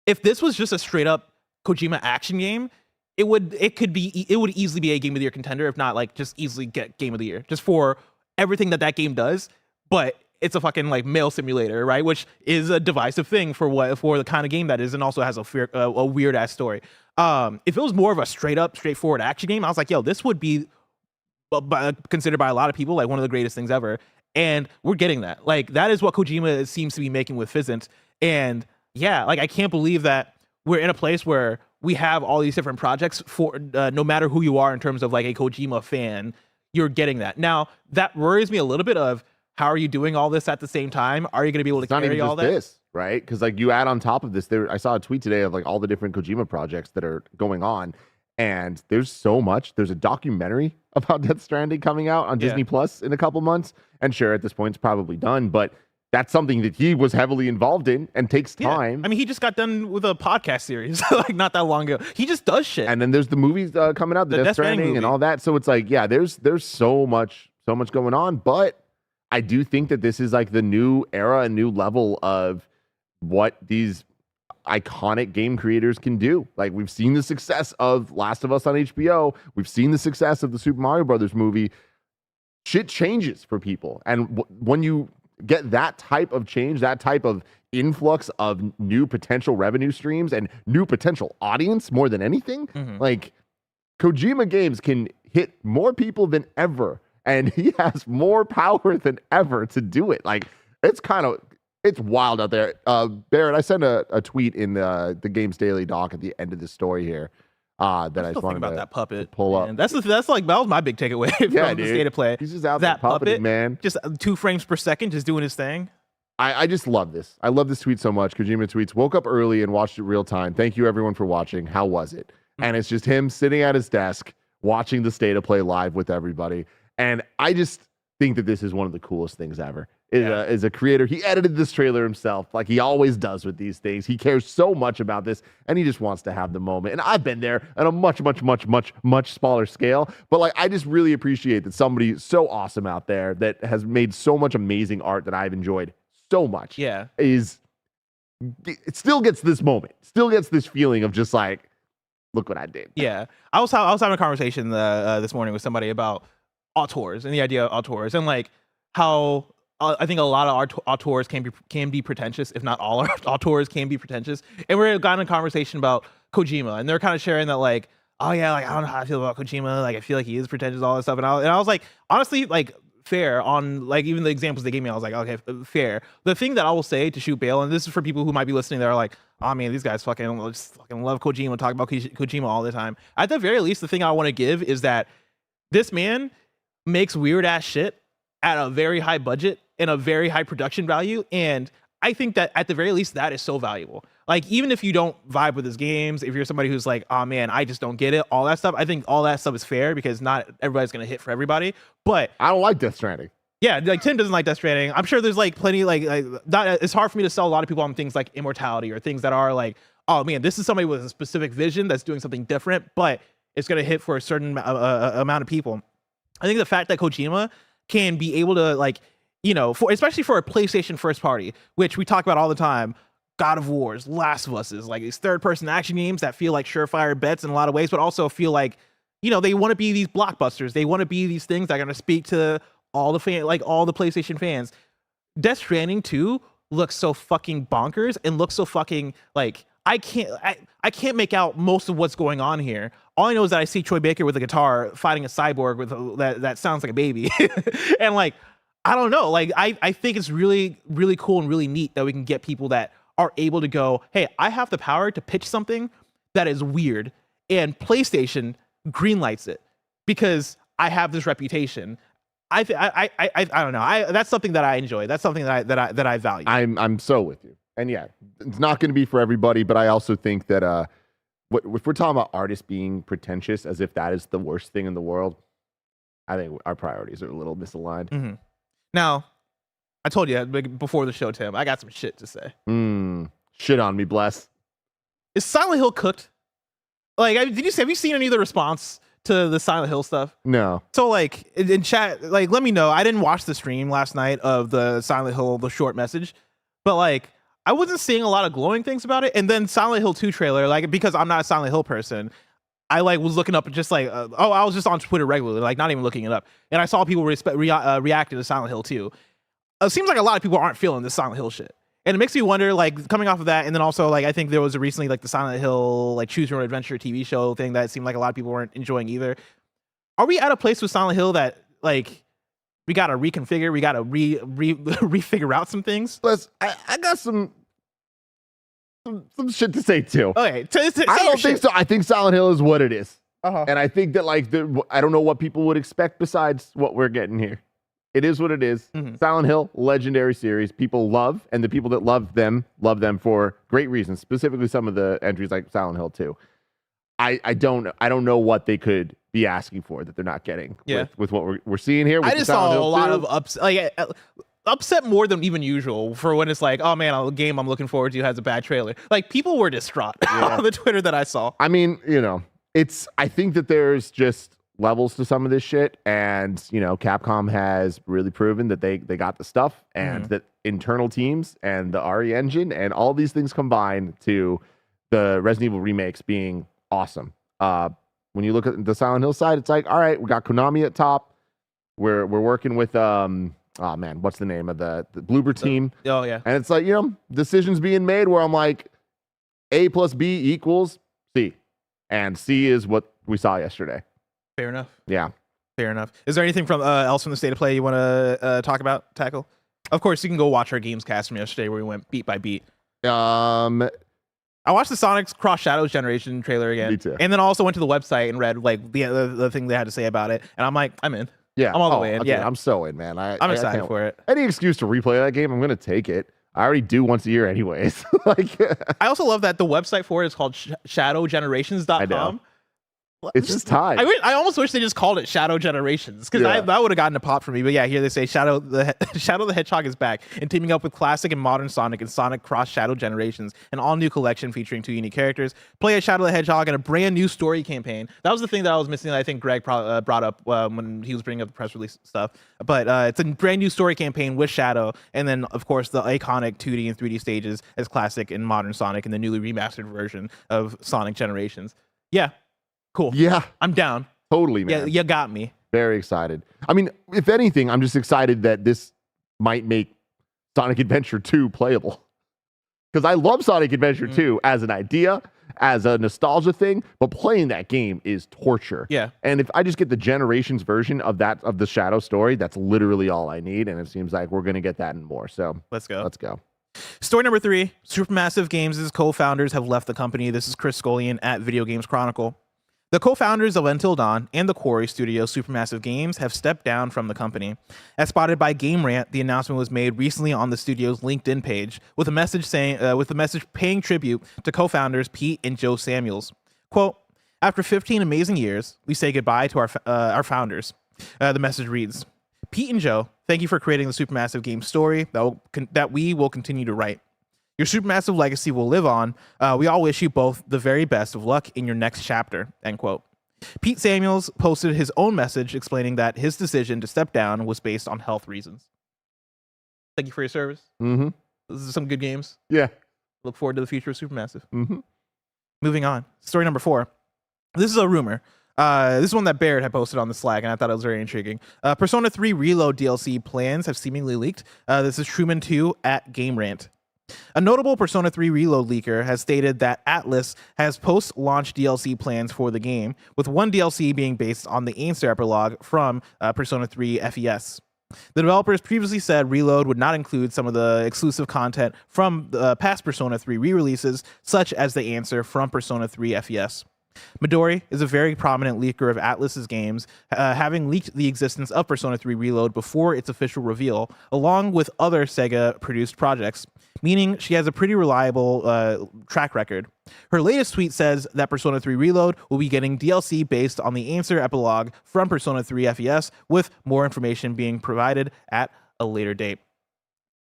If this was just a straight up Kojima action game, it would easily be a Game of the Year contender, if not like just easily get Game of the Year, just for everything that game does. But it's a fucking like mail simulator, right? Which is a divisive thing for the kind of game that is, and also has a weird ass story. If it was more of a straightforward action game, I was like, yo, this would be considered by a lot of people like one of the greatest things ever. And we're getting that. Like that is what Kojima seems to be making with Fizzant. And yeah, like I can't believe that we're in a place where we have all these different projects for no matter who you are in terms of like a Kojima fan, you're getting that. Now that worries me a little bit of how are you doing all this at the same time? Are you going to be able to carry all that? This, right? Because like you add on top of this, I saw a tweet today of like all the different Kojima projects that are going on, and there's so much. There's a documentary about Death Stranding coming out on Disney Plus in a couple months, and sure, at this point it's probably done, but that's something that he was heavily involved in and takes time. I mean, he just got done with a podcast series like not that long ago. He just does shit. And then there's the movies coming out, the Death Stranding and all that. So it's like, yeah, there's so much going on. But I do think that this is like the new era, a new level of what these iconic game creators can do. Like we've seen the success of Last of Us on HBO. We've seen the success of the Super Mario Brothers movie. Shit changes for people. And when you get that type of change, that type of influx of new potential revenue streams and new potential audience more than anything, like Kojima Games can hit more people than ever, and he has more power than ever to do it. Like it's wild out there. Barrett, I sent a tweet in the Games Daily doc at the end of the story here. That I just wanted about to that puppet pull up. That's that was my big takeaway from the state of play. He's just out that there puppeting, man. Just 2 frames per second, just doing his thing. I just love this. I love this tweet so much. Kojima tweets, woke up early and watched it real time. Thank you everyone for watching. How was it? And it's just him sitting at his desk watching the state of play live with everybody. And think that this is one of the coolest things ever. As a creator, he edited this trailer himself, like he always does with these things. He cares so much about this, and he just wants to have the moment. And I've been there at a much smaller scale, but like I just really appreciate that somebody so awesome out there that has made so much amazing art that I've enjoyed so much. Yeah, it still gets this moment, still gets this feeling of just like, look what I did. Yeah, I was having a conversation this morning with somebody about auteurs and the idea of auteurs and like how I think a lot of auteurs can be pretentious, if not all our auteurs can be pretentious. And we're got in a conversation about Kojima, and they're kind of sharing that like, oh yeah, like I don't know how I feel about Kojima. Like I feel like he is pretentious, all that stuff. And I was like, honestly, like fair on like even the examples they gave me. I was like, okay, fair. The thing that I will say to shoot bail, and this is for people who might be listening, that are like, oh man, these guys fucking love Kojima, talk about Kojima all the time. At the very least, the thing I want to give is that this man makes weird ass shit at a very high budget and a very high production value. And I think that at the very least, that is so valuable. Like, even if you don't vibe with his games, if you're somebody who's like, oh man, I just don't get it, all that stuff, I think all that stuff is fair because not everybody's going to hit for everybody. But I don't like Death Stranding. Yeah, like Tim doesn't like Death Stranding. I'm sure there's like plenty like not, it's hard for me to sell a lot of people on things like immortality or things that are like, oh man, this is somebody with a specific vision that's doing something different, but it's going to hit for a certain amount of people. I think the fact that Kojima can be able to like, you know, especially for a PlayStation first party, which we talk about all the time, God of Wars, Last of Us, is like these third-person action games that feel like surefire bets in a lot of ways, but also feel like, you know, they want to be these blockbusters. They want to be these things that are going to speak to all the all the PlayStation fans. Death Stranding 2 looks so fucking bonkers and looks so fucking like I can't make out most of what's going on here. All I know is that I see Troy Baker with a guitar fighting a cyborg with that sounds like a baby, and like I don't know, like I think it's really really cool and really neat that we can get people that are able to go, hey, I have the power to pitch something that is weird, and PlayStation greenlights it because I have this reputation. I don't know. That's something that I enjoy. That's something that I value. I'm so with you. And yeah, it's not going to be for everybody, but I also think that if we're talking about artists being pretentious as if that is the worst thing in the world, I think our priorities are a little misaligned. Mm-hmm. Now, I told you before the show, Tim, I got some shit to say. Shit on me, bless. Is Silent Hill cooked? Like, have you seen any of the response to the Silent Hill stuff? No. So like in chat, like let me know. I didn't watch the stream last night of the Silent Hill, the short message, but like I wasn't seeing a lot of glowing things about it. And then Silent Hill 2 trailer, like because I'm not a Silent Hill person, I like was looking up just like I was just on Twitter regularly, like not even looking it up, and I saw people reacting to Silent Hill 2. It seems like a lot of people aren't feeling this Silent Hill shit. And it makes me wonder, like, coming off of that, and then also, like, I think there was recently, like, the Silent Hill, like, Choose Your Own Adventure TV show thing that seemed like a lot of people weren't enjoying either. Are we at a place with Silent Hill that, like, we gotta reconfigure, we gotta refigure out some things? Plus, I got some shit to say, too. Okay, I don't think so. I think Silent Hill is what it is. Uh-huh. And I think that, like, I don't know what people would expect besides what we're getting here. It is what it is. Mm-hmm. Silent Hill, legendary series. People love, and the people that love them for great reasons. Specifically, some of the entries like Silent Hill 2. I don't know what they could be asking for that they're not getting with what we're seeing here. With I just saw a lot of upset more than even usual for when it's like, oh man, a game I'm looking forward to has a bad trailer. Like people were distraught on the Twitter that I saw. I mean, you know, I think that there's just levels to some of this shit, and you know, Capcom has really proven that they got the stuff, and that internal teams and the RE engine and all these things combined to the Resident Evil remakes being awesome. When you look at the Silent Hill side, it's like, all right, we got Konami at top. We're working with oh man, what's the name of the Bloober team? Oh yeah, and it's like, you know, decisions being made where I'm like, A plus B equals C, and C is what we saw yesterday. Fair enough. Yeah. Fair enoff. Is there anything else from the state of play you want to talk about, tackle? Of course, you can go watch our Gamescast from yesterday where we went beat by beat. I watched the Sonic's Cross Shadows Generation trailer again. Me too. And then also went to the website and read like the thing they had to say about it. And I'm like, I'm in. Yeah. I'm all the way in. Okay. Yeah. I'm so in, man. I'm excited for it. Any excuse to replay that game, I'm going to take it. I already do once a year anyways. Like, I also love that the website for it is called shadowgenerations.com. It's just time. I almost wish they just called it Shadow Generations because Yeah. that would have gotten a pop for me. But yeah, here they say Shadow the Hedgehog is back and teaming up with classic and modern Sonic and Sonic Cross Shadow Generations, an all-new collection featuring 2 unique characters. Play as Shadow the Hedgehog and a brand new story campaign. That was the thing that I was missing that I think Greg brought up when he was bringing up the press release stuff. But it's a brand new story campaign with Shadow, and then of course the iconic 2D and 3D stages as classic and modern Sonic and the newly remastered version of Sonic Generations. Yeah. Cool. Yeah, I'm down. totally, man. Yeah, you got me. Very excited. I mean, if anything, I'm just excited that this might make Sonic Adventure 2 playable. Because I love Sonic Adventure 2 as an idea, as a nostalgia thing, but playing that game is torture. Yeah. And if I just get the Generations version of the Shadow story, that's literally all I need. And it seems like we're going to get that and more. So Let's go. let's go. Story number 3. Supermassive Games' co-founders have left the company. This is Chris Scullion at Video Games Chronicle. The co-founders of Until Dawn and the Quarry studio Supermassive Games have stepped down from the company. As spotted by Game Rant, the announcement was made recently on the studio's LinkedIn page with a message paying tribute to co-founders Pete and Joe Samuels. Quote, "After 15 amazing years, we say goodbye to our founders." The message reads, "Pete and Joe, thank you for creating the Supermassive Games story that we will continue to write. Your Supermassive legacy will live on. We all wish you both the very best of luck in your next chapter," end quote. Pete Samuels posted his own message explaining that his decision to step down was based on health reasons. Thank you for your service. Mm-hmm. This is some good games. Yeah. Look forward to the future of Supermassive. Mm-hmm. Moving on. Story number 4. This is a rumor. This is one that Barrett had posted on the Slack, and I thought it was very intriguing. Persona 3 Reload DLC plans have seemingly leaked. This is Truman2 at Game Rant. A notable Persona 3 Reload leaker has stated that Atlus has post-launch DLC plans for the game, with one DLC being based on the Answer epilogue from Persona 3 FES. The developers previously said Reload would not include some of the exclusive content from the past Persona 3 re-releases, such as the Answer from Persona 3 FES. Midori is a very prominent leaker of Atlus's games, having leaked the existence of Persona 3 Reload before its official reveal, along with other Sega-produced projects, meaning she has a pretty reliable track record. Her latest tweet says that Persona 3 Reload will be getting DLC based on the Answer epilogue from Persona 3 FES, with more information being provided at a later date.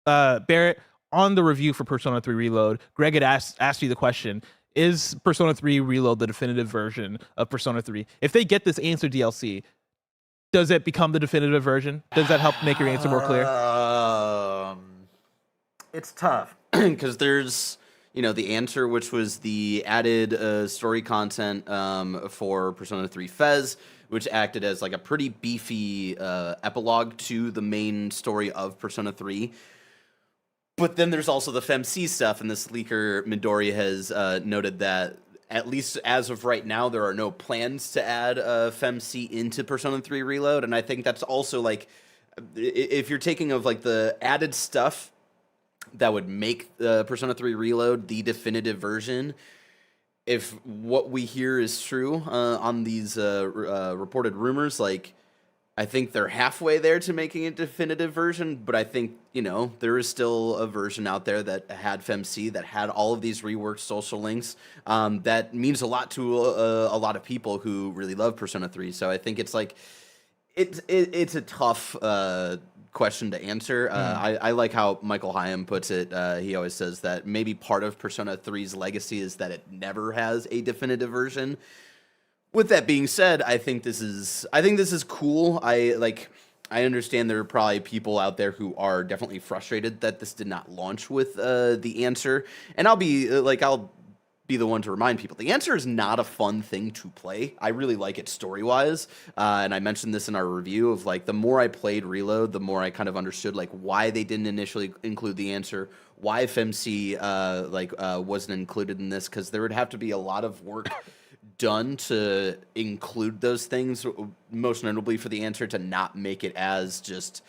Barrett, on the review for Persona 3 Reload, Greg had asked you the question, is Persona 3 Reload the definitive version of Persona 3? If they get this Answer DLC, does it become the definitive version? Does that help make your answer more clear? It's tough. Because there's, the Answer, which was the added story content for Persona 3 FES, which acted as like a pretty beefy epilogue to the main story of Persona 3. But then there's also the FemC stuff, and this leaker, Midori, has noted that, at least as of right now, there are no plans to add FemC into Persona 3 Reload, and I think that's also, like, if you're taking of, like, the added stuff that would make Persona 3 Reload the definitive version, if what we hear is true on these reported rumors, like, I think they're halfway there to making a definitive version, but I think, there is still a version out there that had FemC, that had all of these reworked social links, that means a lot to a lot of people who really love Persona 3. So I think it's like, it's a tough question to answer. I like how Michael Hyam puts it. He always says that maybe part of Persona 3's legacy is that it never has a definitive version. With that being said, I think this is cool. I understand there are probably people out there who are definitely frustrated that this did not launch with the Answer, and I'll be the one to remind people the Answer is not a fun thing to play. I really like it story-wise, and I mentioned this in our review of, like, the more I played Reload, the more I kind of understood, like, why they didn't initially include the Answer, why FemC wasn't included in this, because there would have to be a lot of work done to include those things, most notably for the Answer to not make it as just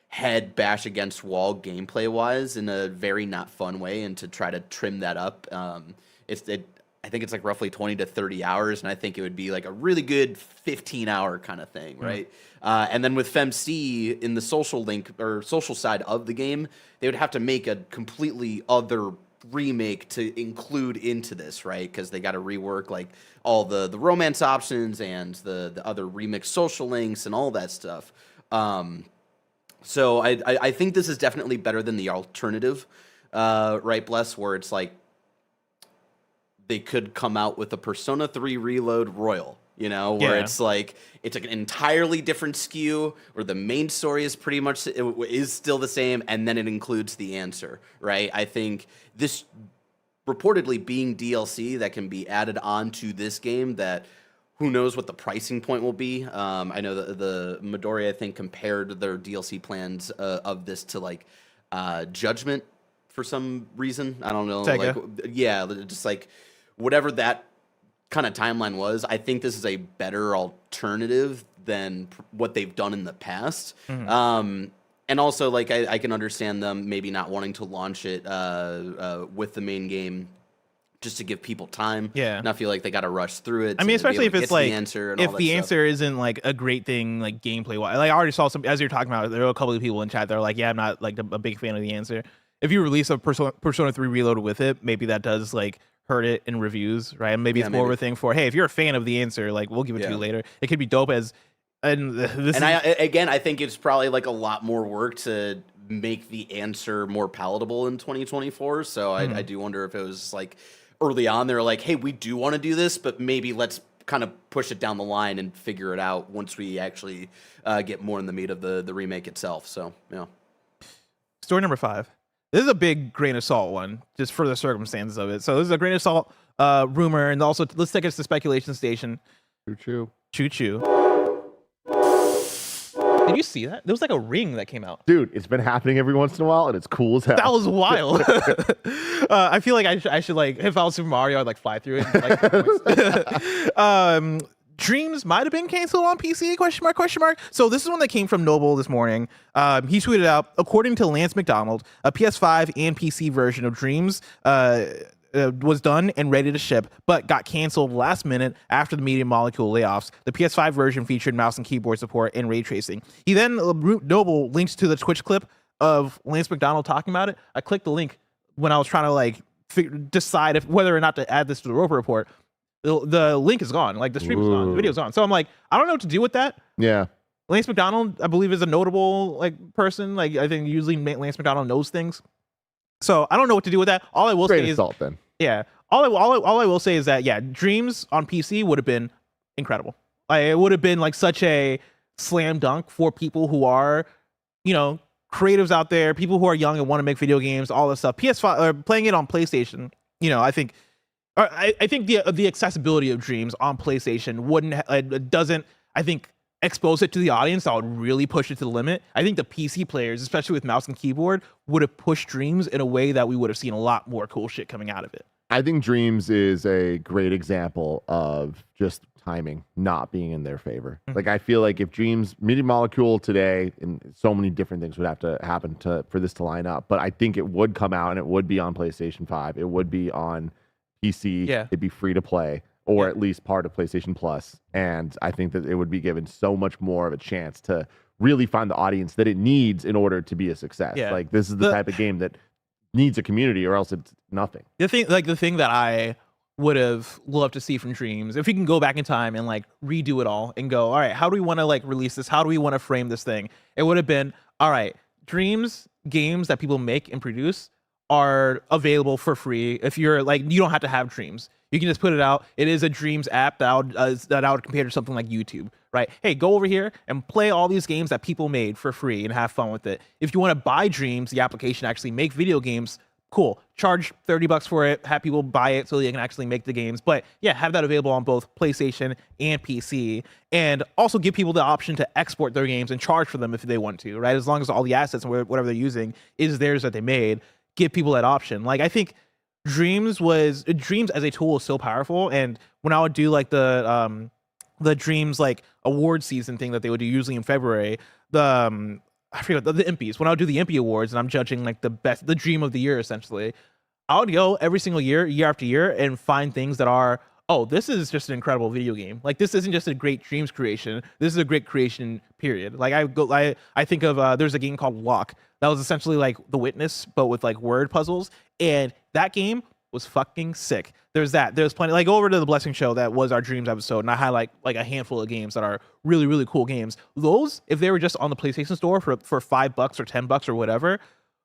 head bash against wall gameplay wise in a very not fun way, and to try to trim that up. I think it's like roughly 20 to 30 hours, and I think it would be like a really good 15-hour kind of thing, right? And then with FemC in the social link or social side of the game, they would have to make a completely other remake to include into this, right? Because they got to rework like all the romance options and the other remix social links and all that stuff. So I think this is definitely better than the alternative, right, Bless, where it's like they could come out with a Persona 3 Reload Royal, you know, where it's like it's an entirely different SKU, where the main story is pretty much is still the same, and then it includes the answer, right? I think this reportedly being DLC that can be added onto this game, that who knows what the pricing point will be. I know the Midori, I think, compared their DLC plans of this to like Judgment for some reason. I don't know. Sega. Like, yeah, just like whatever that kind of timeline was. I think this is a better alternative than what they've done in the past. And also, like, I can understand them maybe not wanting to launch it with the main game, just to give people time. Yeah. Not feel like they got to rush through it. I mean, especially if it's like, the answer and if all that the stuff. answer isn't like a great thing, like gameplay wise. Like I already saw some, as you're talking about, there were a couple of people in chat that are like, yeah, I'm not like a big fan of the answer. If you release a Persona 3 Reloaded with it, maybe that does like hurt it in reviews, right? And maybe it's more of a thing for, hey, if you're a fan of the answer, like we'll give it to you later. It could be dope as, I think it's probably like a lot more work to make the answer more palatable in 2024. So I do wonder if it was like early on, they were like, hey, we do want to do this, but maybe let's kind of push it down the line and figure it out once we actually get more in the meat of the remake itself. So, yeah. Story number 5. This is a big grain of salt one, just for the circumstances of it. So this is a grain of salt rumor, and also let's take us to speculation station. Choo-choo. Did you see that? There was like a ring that came out. Dude, it's been happening every once in a while, and it's cool as hell. That was wild. I feel like I should like, if I was Super Mario, I'd like fly through it. Like, Dreams might have been canceled on PC? Question mark. So this is one that came from Noble this morning. He tweeted out, according to Lance McDonald, a PS5 and PC version of Dreams was done and ready to ship, but got canceled last minute after the Media Molecule layoffs. The PS5 version featured mouse and keyboard support and ray tracing. He then, Noble links to the Twitch clip of Lance McDonald talking about it. I clicked the link when I was trying to like decide whether or not to add this to the Roper Report. The link is gone. Like the stream is gone. The video's gone. So I'm like, I don't know what to do with that. Yeah. Lance McDonald, I believe, is a notable like person. Like I think usually Lance McDonald knows things. So I don't know what to do with that. All I will say is, then. Yeah. All I will say is that Dreams on PC would have been incredible. Like, it would have been like such a slam dunk for people who are, creatives out there, people who are young and want to make video games, all this stuff. PS5 or playing it on PlayStation. I think the accessibility of Dreams on PlayStation doesn't expose it to the audience that would really push it to the limit. I think the PC players, especially with mouse and keyboard, would have pushed Dreams in a way that we would have seen a lot more cool shit coming out of it. I think Dreams is a great example of just timing not being in their favor. Like, I feel like if Dreams, Media Molecule today, and so many different things would have to happen for this to line up, but I think it would come out and it would be on PlayStation 5. It would be on PC. Yeah. It'd be free to play, or at least part of PlayStation Plus. And I think that it would be given so much more of a chance to really find the audience that it needs in order to be a success. Yeah. Like, this is the type of game that needs a community, or else it's nothing. The thing that I would have loved to see from Dreams, if we can go back in time and like redo it all and go, all right, how do we want to like release this? How do we want to frame this thing? It would have been, all right, Dreams games that people make and produce are available for free. If you're like, you don't have to have Dreams. You can just put it out. It is a Dreams app that I would compare to something like YouTube, right? Hey, go over here and play all these games that people made for free and have fun with it. If you want to buy Dreams, the application, actually make video games, cool. Charge $30 for it. Have people buy it so they can actually make the games. But yeah, have that available on both PlayStation and PC. And also give people the option to export their games and charge for them if they want to, right? As long as all the assets and whatever they're using is theirs that they made, give people that option. Like, I think Dreams as a tool is so powerful. And when I would do like the Dreams like award season thing that they would do usually in February, I forget the Impies. When I would do the Impy Awards and I'm judging like the dream of the year, essentially, I would go every single year after year, and find things that are oh, this is just an incredible video game. Like, this isn't just a great dreams creation. This is a great creation, period. Like, I think of, there's a game called Lock that was essentially like The Witness, but with like word puzzles. And that game was fucking sick. There's plenty, like, go over to the Blessing Show. That was our dreams episode. And I highlight like a handful of games that are really, really cool games. Those, if they were just on the PlayStation Store for $5 or $10 or whatever,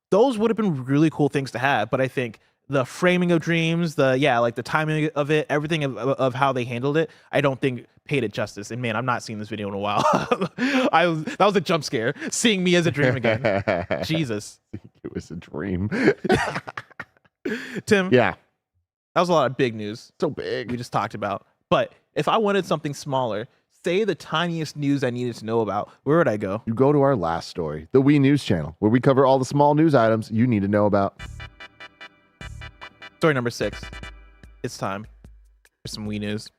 those would have been really cool things to have. But I think the framing of dreams, the timing of it, everything of how they handled it, I don't think paid it justice. And man, I'm not seeing this video in a while. That was a jump scare, seeing me as a dream again. Jesus. It was a dream. Tim. Yeah. That was a lot of big news. So big. We just talked about. But if I wanted something smaller, say the tiniest news I needed to know about, where would I go? You go to our last story, the Wii News channel, where we cover all the small news items you need to know about. Story number 6. It's time for some Wii news.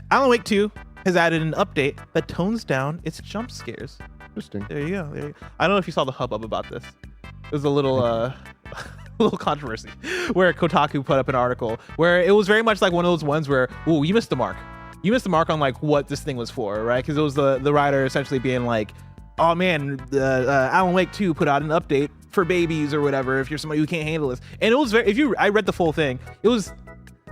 Alan Wake 2 has added an update that tones down its jump scares. Interesting. There you go. I don't know if you saw the hubbub about this. It was a little little controversy where Kotaku put up an article where it was very much like one of those ones where, ooh, you missed the mark. You missed the mark on like what this thing was for, right? Because it was the writer essentially being like, oh man, Alan Wake 2 put out an update for babies or whatever, if you're somebody who can't handle this. And it was I read the full thing, it was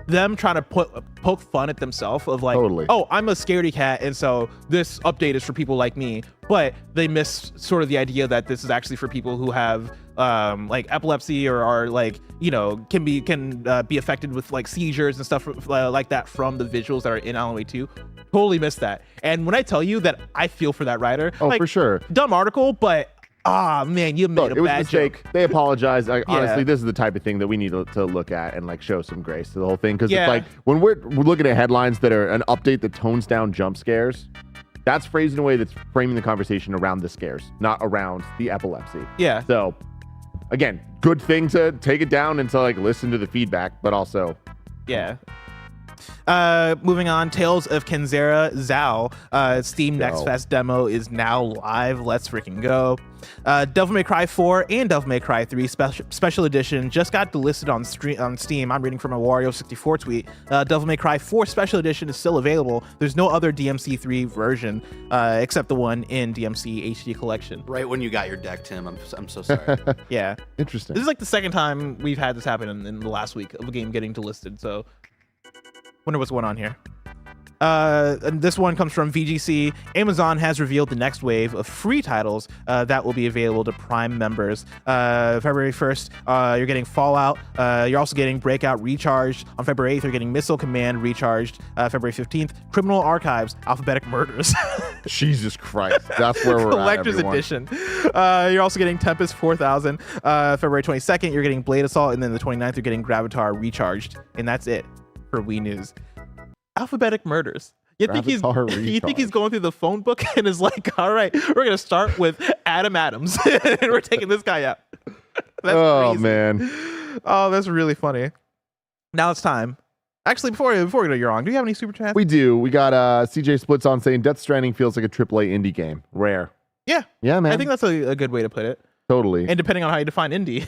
them trying to poke fun at themselves of like, totally. Oh, I'm a scaredy cat, and so this update is for people like me. But they missed sort of the idea that this is actually for people who have like epilepsy or are like, you know, can be affected with like seizures and stuff like that from the visuals that are in Alan Wake 2. Totally missed that. And when I tell you that I feel for that writer, oh, like, for sure, dumb article, but man, you made a bad joke. They apologize. Honestly, this is the type of thing that we need to look at and like show some grace to the whole thing, because it's like when we're looking at headlines that are an update that tones down jump scares, that's phrased in a way that's framing the conversation around the scares, not around the epilepsy. Yeah. So again, good thing to take it down and to like listen to the feedback, but also moving on, Tales of Kenzera Zao, Steam Next Fest demo is now live. Let's freaking go. Devil May Cry 4 and Devil May Cry 3 special edition just got delisted on Steam. I'm reading from a Wario64 tweet. Devil May Cry 4 special edition is still available. There's no other DMC3 version except the one in DMC HD collection. Right when you got your deck, Tim. I'm so sorry. Yeah. Interesting. This is like the second time we've had this happen in the last week of a game getting delisted, so wonder what's going on here. And this one comes from VGC. Amazon has revealed the next wave of free titles that will be available to Prime members. February 1st, you're getting Fallout. You're also getting Breakout Recharged. On February 8th, you're getting Missile Command Recharged. February 15th, Criminal Archives, Alphabetic Murders. Jesus Christ. That's where we're Collector's at, Edition. You're also getting Tempest 4000. February 22nd, you're getting Blade Assault. And then the 29th, you're getting Gravatar Recharged. And that's it for Wii News. Alphabetic Murders. You think he's going through the phone book and is like, all right, we're gonna start with Adam Adams and we're taking this guy out. That's crazy. Man. Oh, that's really funny. Now it's time. Actually, before we go to Eurong, do you have any super chats? We do. We got CJ Splits on saying Death Stranding feels like a AAA indie game. Rare. Yeah, man. I think that's a good way to put it. Totally. And depending on how you define indie,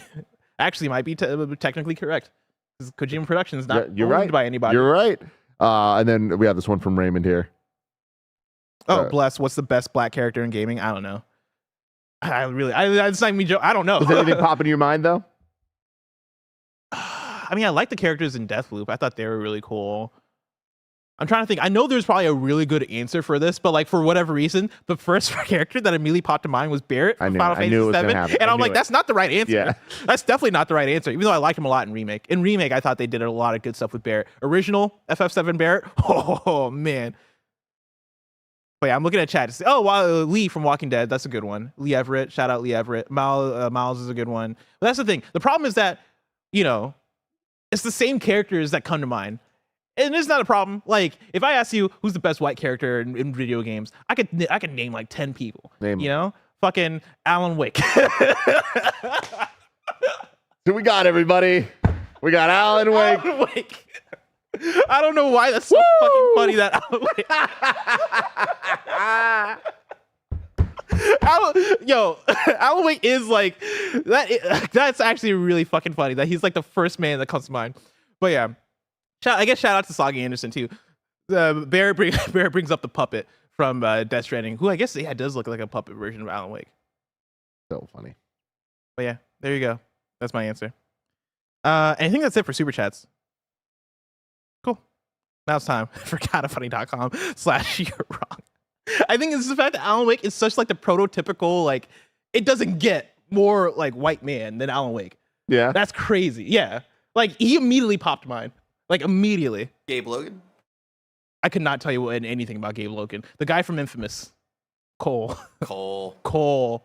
actually might be technically correct. Because Kojima Productions not owned by anybody. You're right. And then we have this one from Raymond here. Oh, bless. What's the best black character in gaming? I don't know. It's not me joke. I don't know. Does anything pop into your mind though? I mean, I like the characters in Deathloop. I thought they were really cool. I'm trying to think. I know there's probably a really good answer for this, but like for whatever reason, the first character that immediately popped to mind was Barrett from Final Fantasy VII, and I'm like, that's not the right answer. Yeah. That's definitely not the right answer. Even though I liked him a lot in Remake. In Remake, I thought they did a lot of good stuff with Barrett. Original FF7 Barrett. Oh man. But yeah, I'm looking at chat to see. Oh, wow, Lee from Walking Dead. That's a good one. Lee Everett. Shout out Lee Everett. Miles is a good one. But that's the thing. The problem is that, you know, it's the same characters that come to mind. And it's not a problem. Like, if I ask you who's the best white character in video games, I could name like 10 people. Name you know? Fucking Alan Wake. So we got everybody. We got Alan Wake. Alan Wake. I don't know why that's so fucking funny that Alan Wake is like that. That's actually really fucking funny that he's like the first man that comes to mind. But yeah. I guess shout out to Soggy Anderson too. Bear brings up the puppet from Death Stranding, who I guess does look like a puppet version of Alan Wake. So funny. But yeah, there you go. That's my answer. I think that's it for Super Chats. Cool. Now it's time for KindaFunny.com/you're wrong. I think it's the fact that Alan Wake is such like the prototypical, like, it doesn't get more like white man than Alan Wake. Yeah. That's crazy. Yeah. Like, he immediately popped mine. Like, immediately. Gabe Logan? I could not tell you anything about Gabe Logan. The guy from Infamous. Cole. Cole's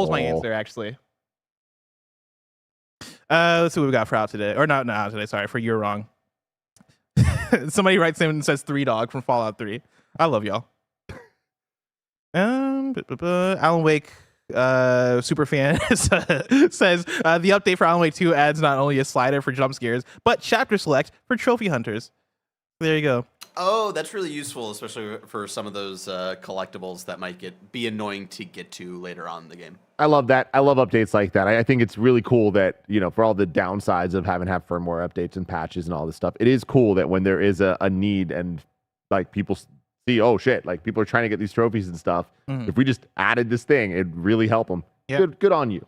my answer, actually. Let's see what we got for out today. Or not out today, sorry, for You're Wrong. Somebody writes in and says 3 Dog from Fallout 3. I love y'all. Alan Wake super fan says the update for Alan Wake 2 adds not only a slider for jump scares, but chapter select for trophy hunters. There you go. Oh, that's really useful, especially for some of those collectibles that might be annoying to get to later on in the game. I love that. I love updates like that. I think it's really cool that, for all the downsides of having to have firmware updates and patches and all this stuff, it is cool that when there is a need and like people see, oh shit, like people are trying to get these trophies and stuff. If we just added this thing, it'd really help them. Yeah. Good on you.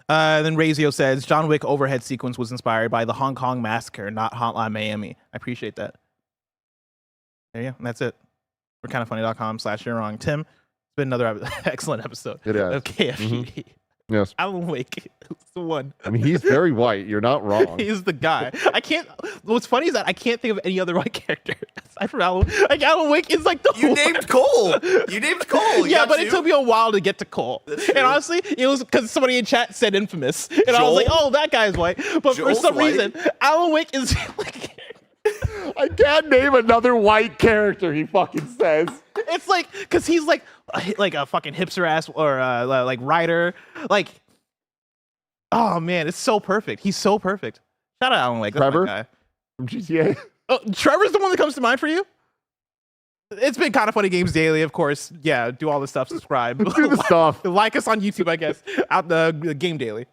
Then Razio says John Wick overhead sequence was inspired by the Hong Kong massacre, not Hotline Miami. I appreciate that. There you go. And that's it. We're KindaFunny.com/you're wrong. Tim, it's been another excellent episode of KFGD. Yes. Alan Wake is the one. I mean, he's very white. You're not wrong. He's the guy. What's funny is that I can't think of any other white character aside from Alan. Like, Alan Wake is like the You named Cole. Yeah, but it took me a while to get to Cole. And honestly, it was because somebody in chat said Infamous. And I was like, oh, that guy's white. But for some reason, Alan Wake is like... I can't name another white character, he fucking says. It's like, because he's like a fucking hipster ass or like writer. Like, oh man, it's so perfect. He's so perfect. Shout out Alan Wake. That's Trevor my guy. from GTA. Oh, Trevor's the one that comes to mind for you? It's been Kinda Funny Games Daily, of course. Yeah, do all the stuff. Subscribe. Do the stuff. Like us on YouTube, I guess. Out the Game Daily.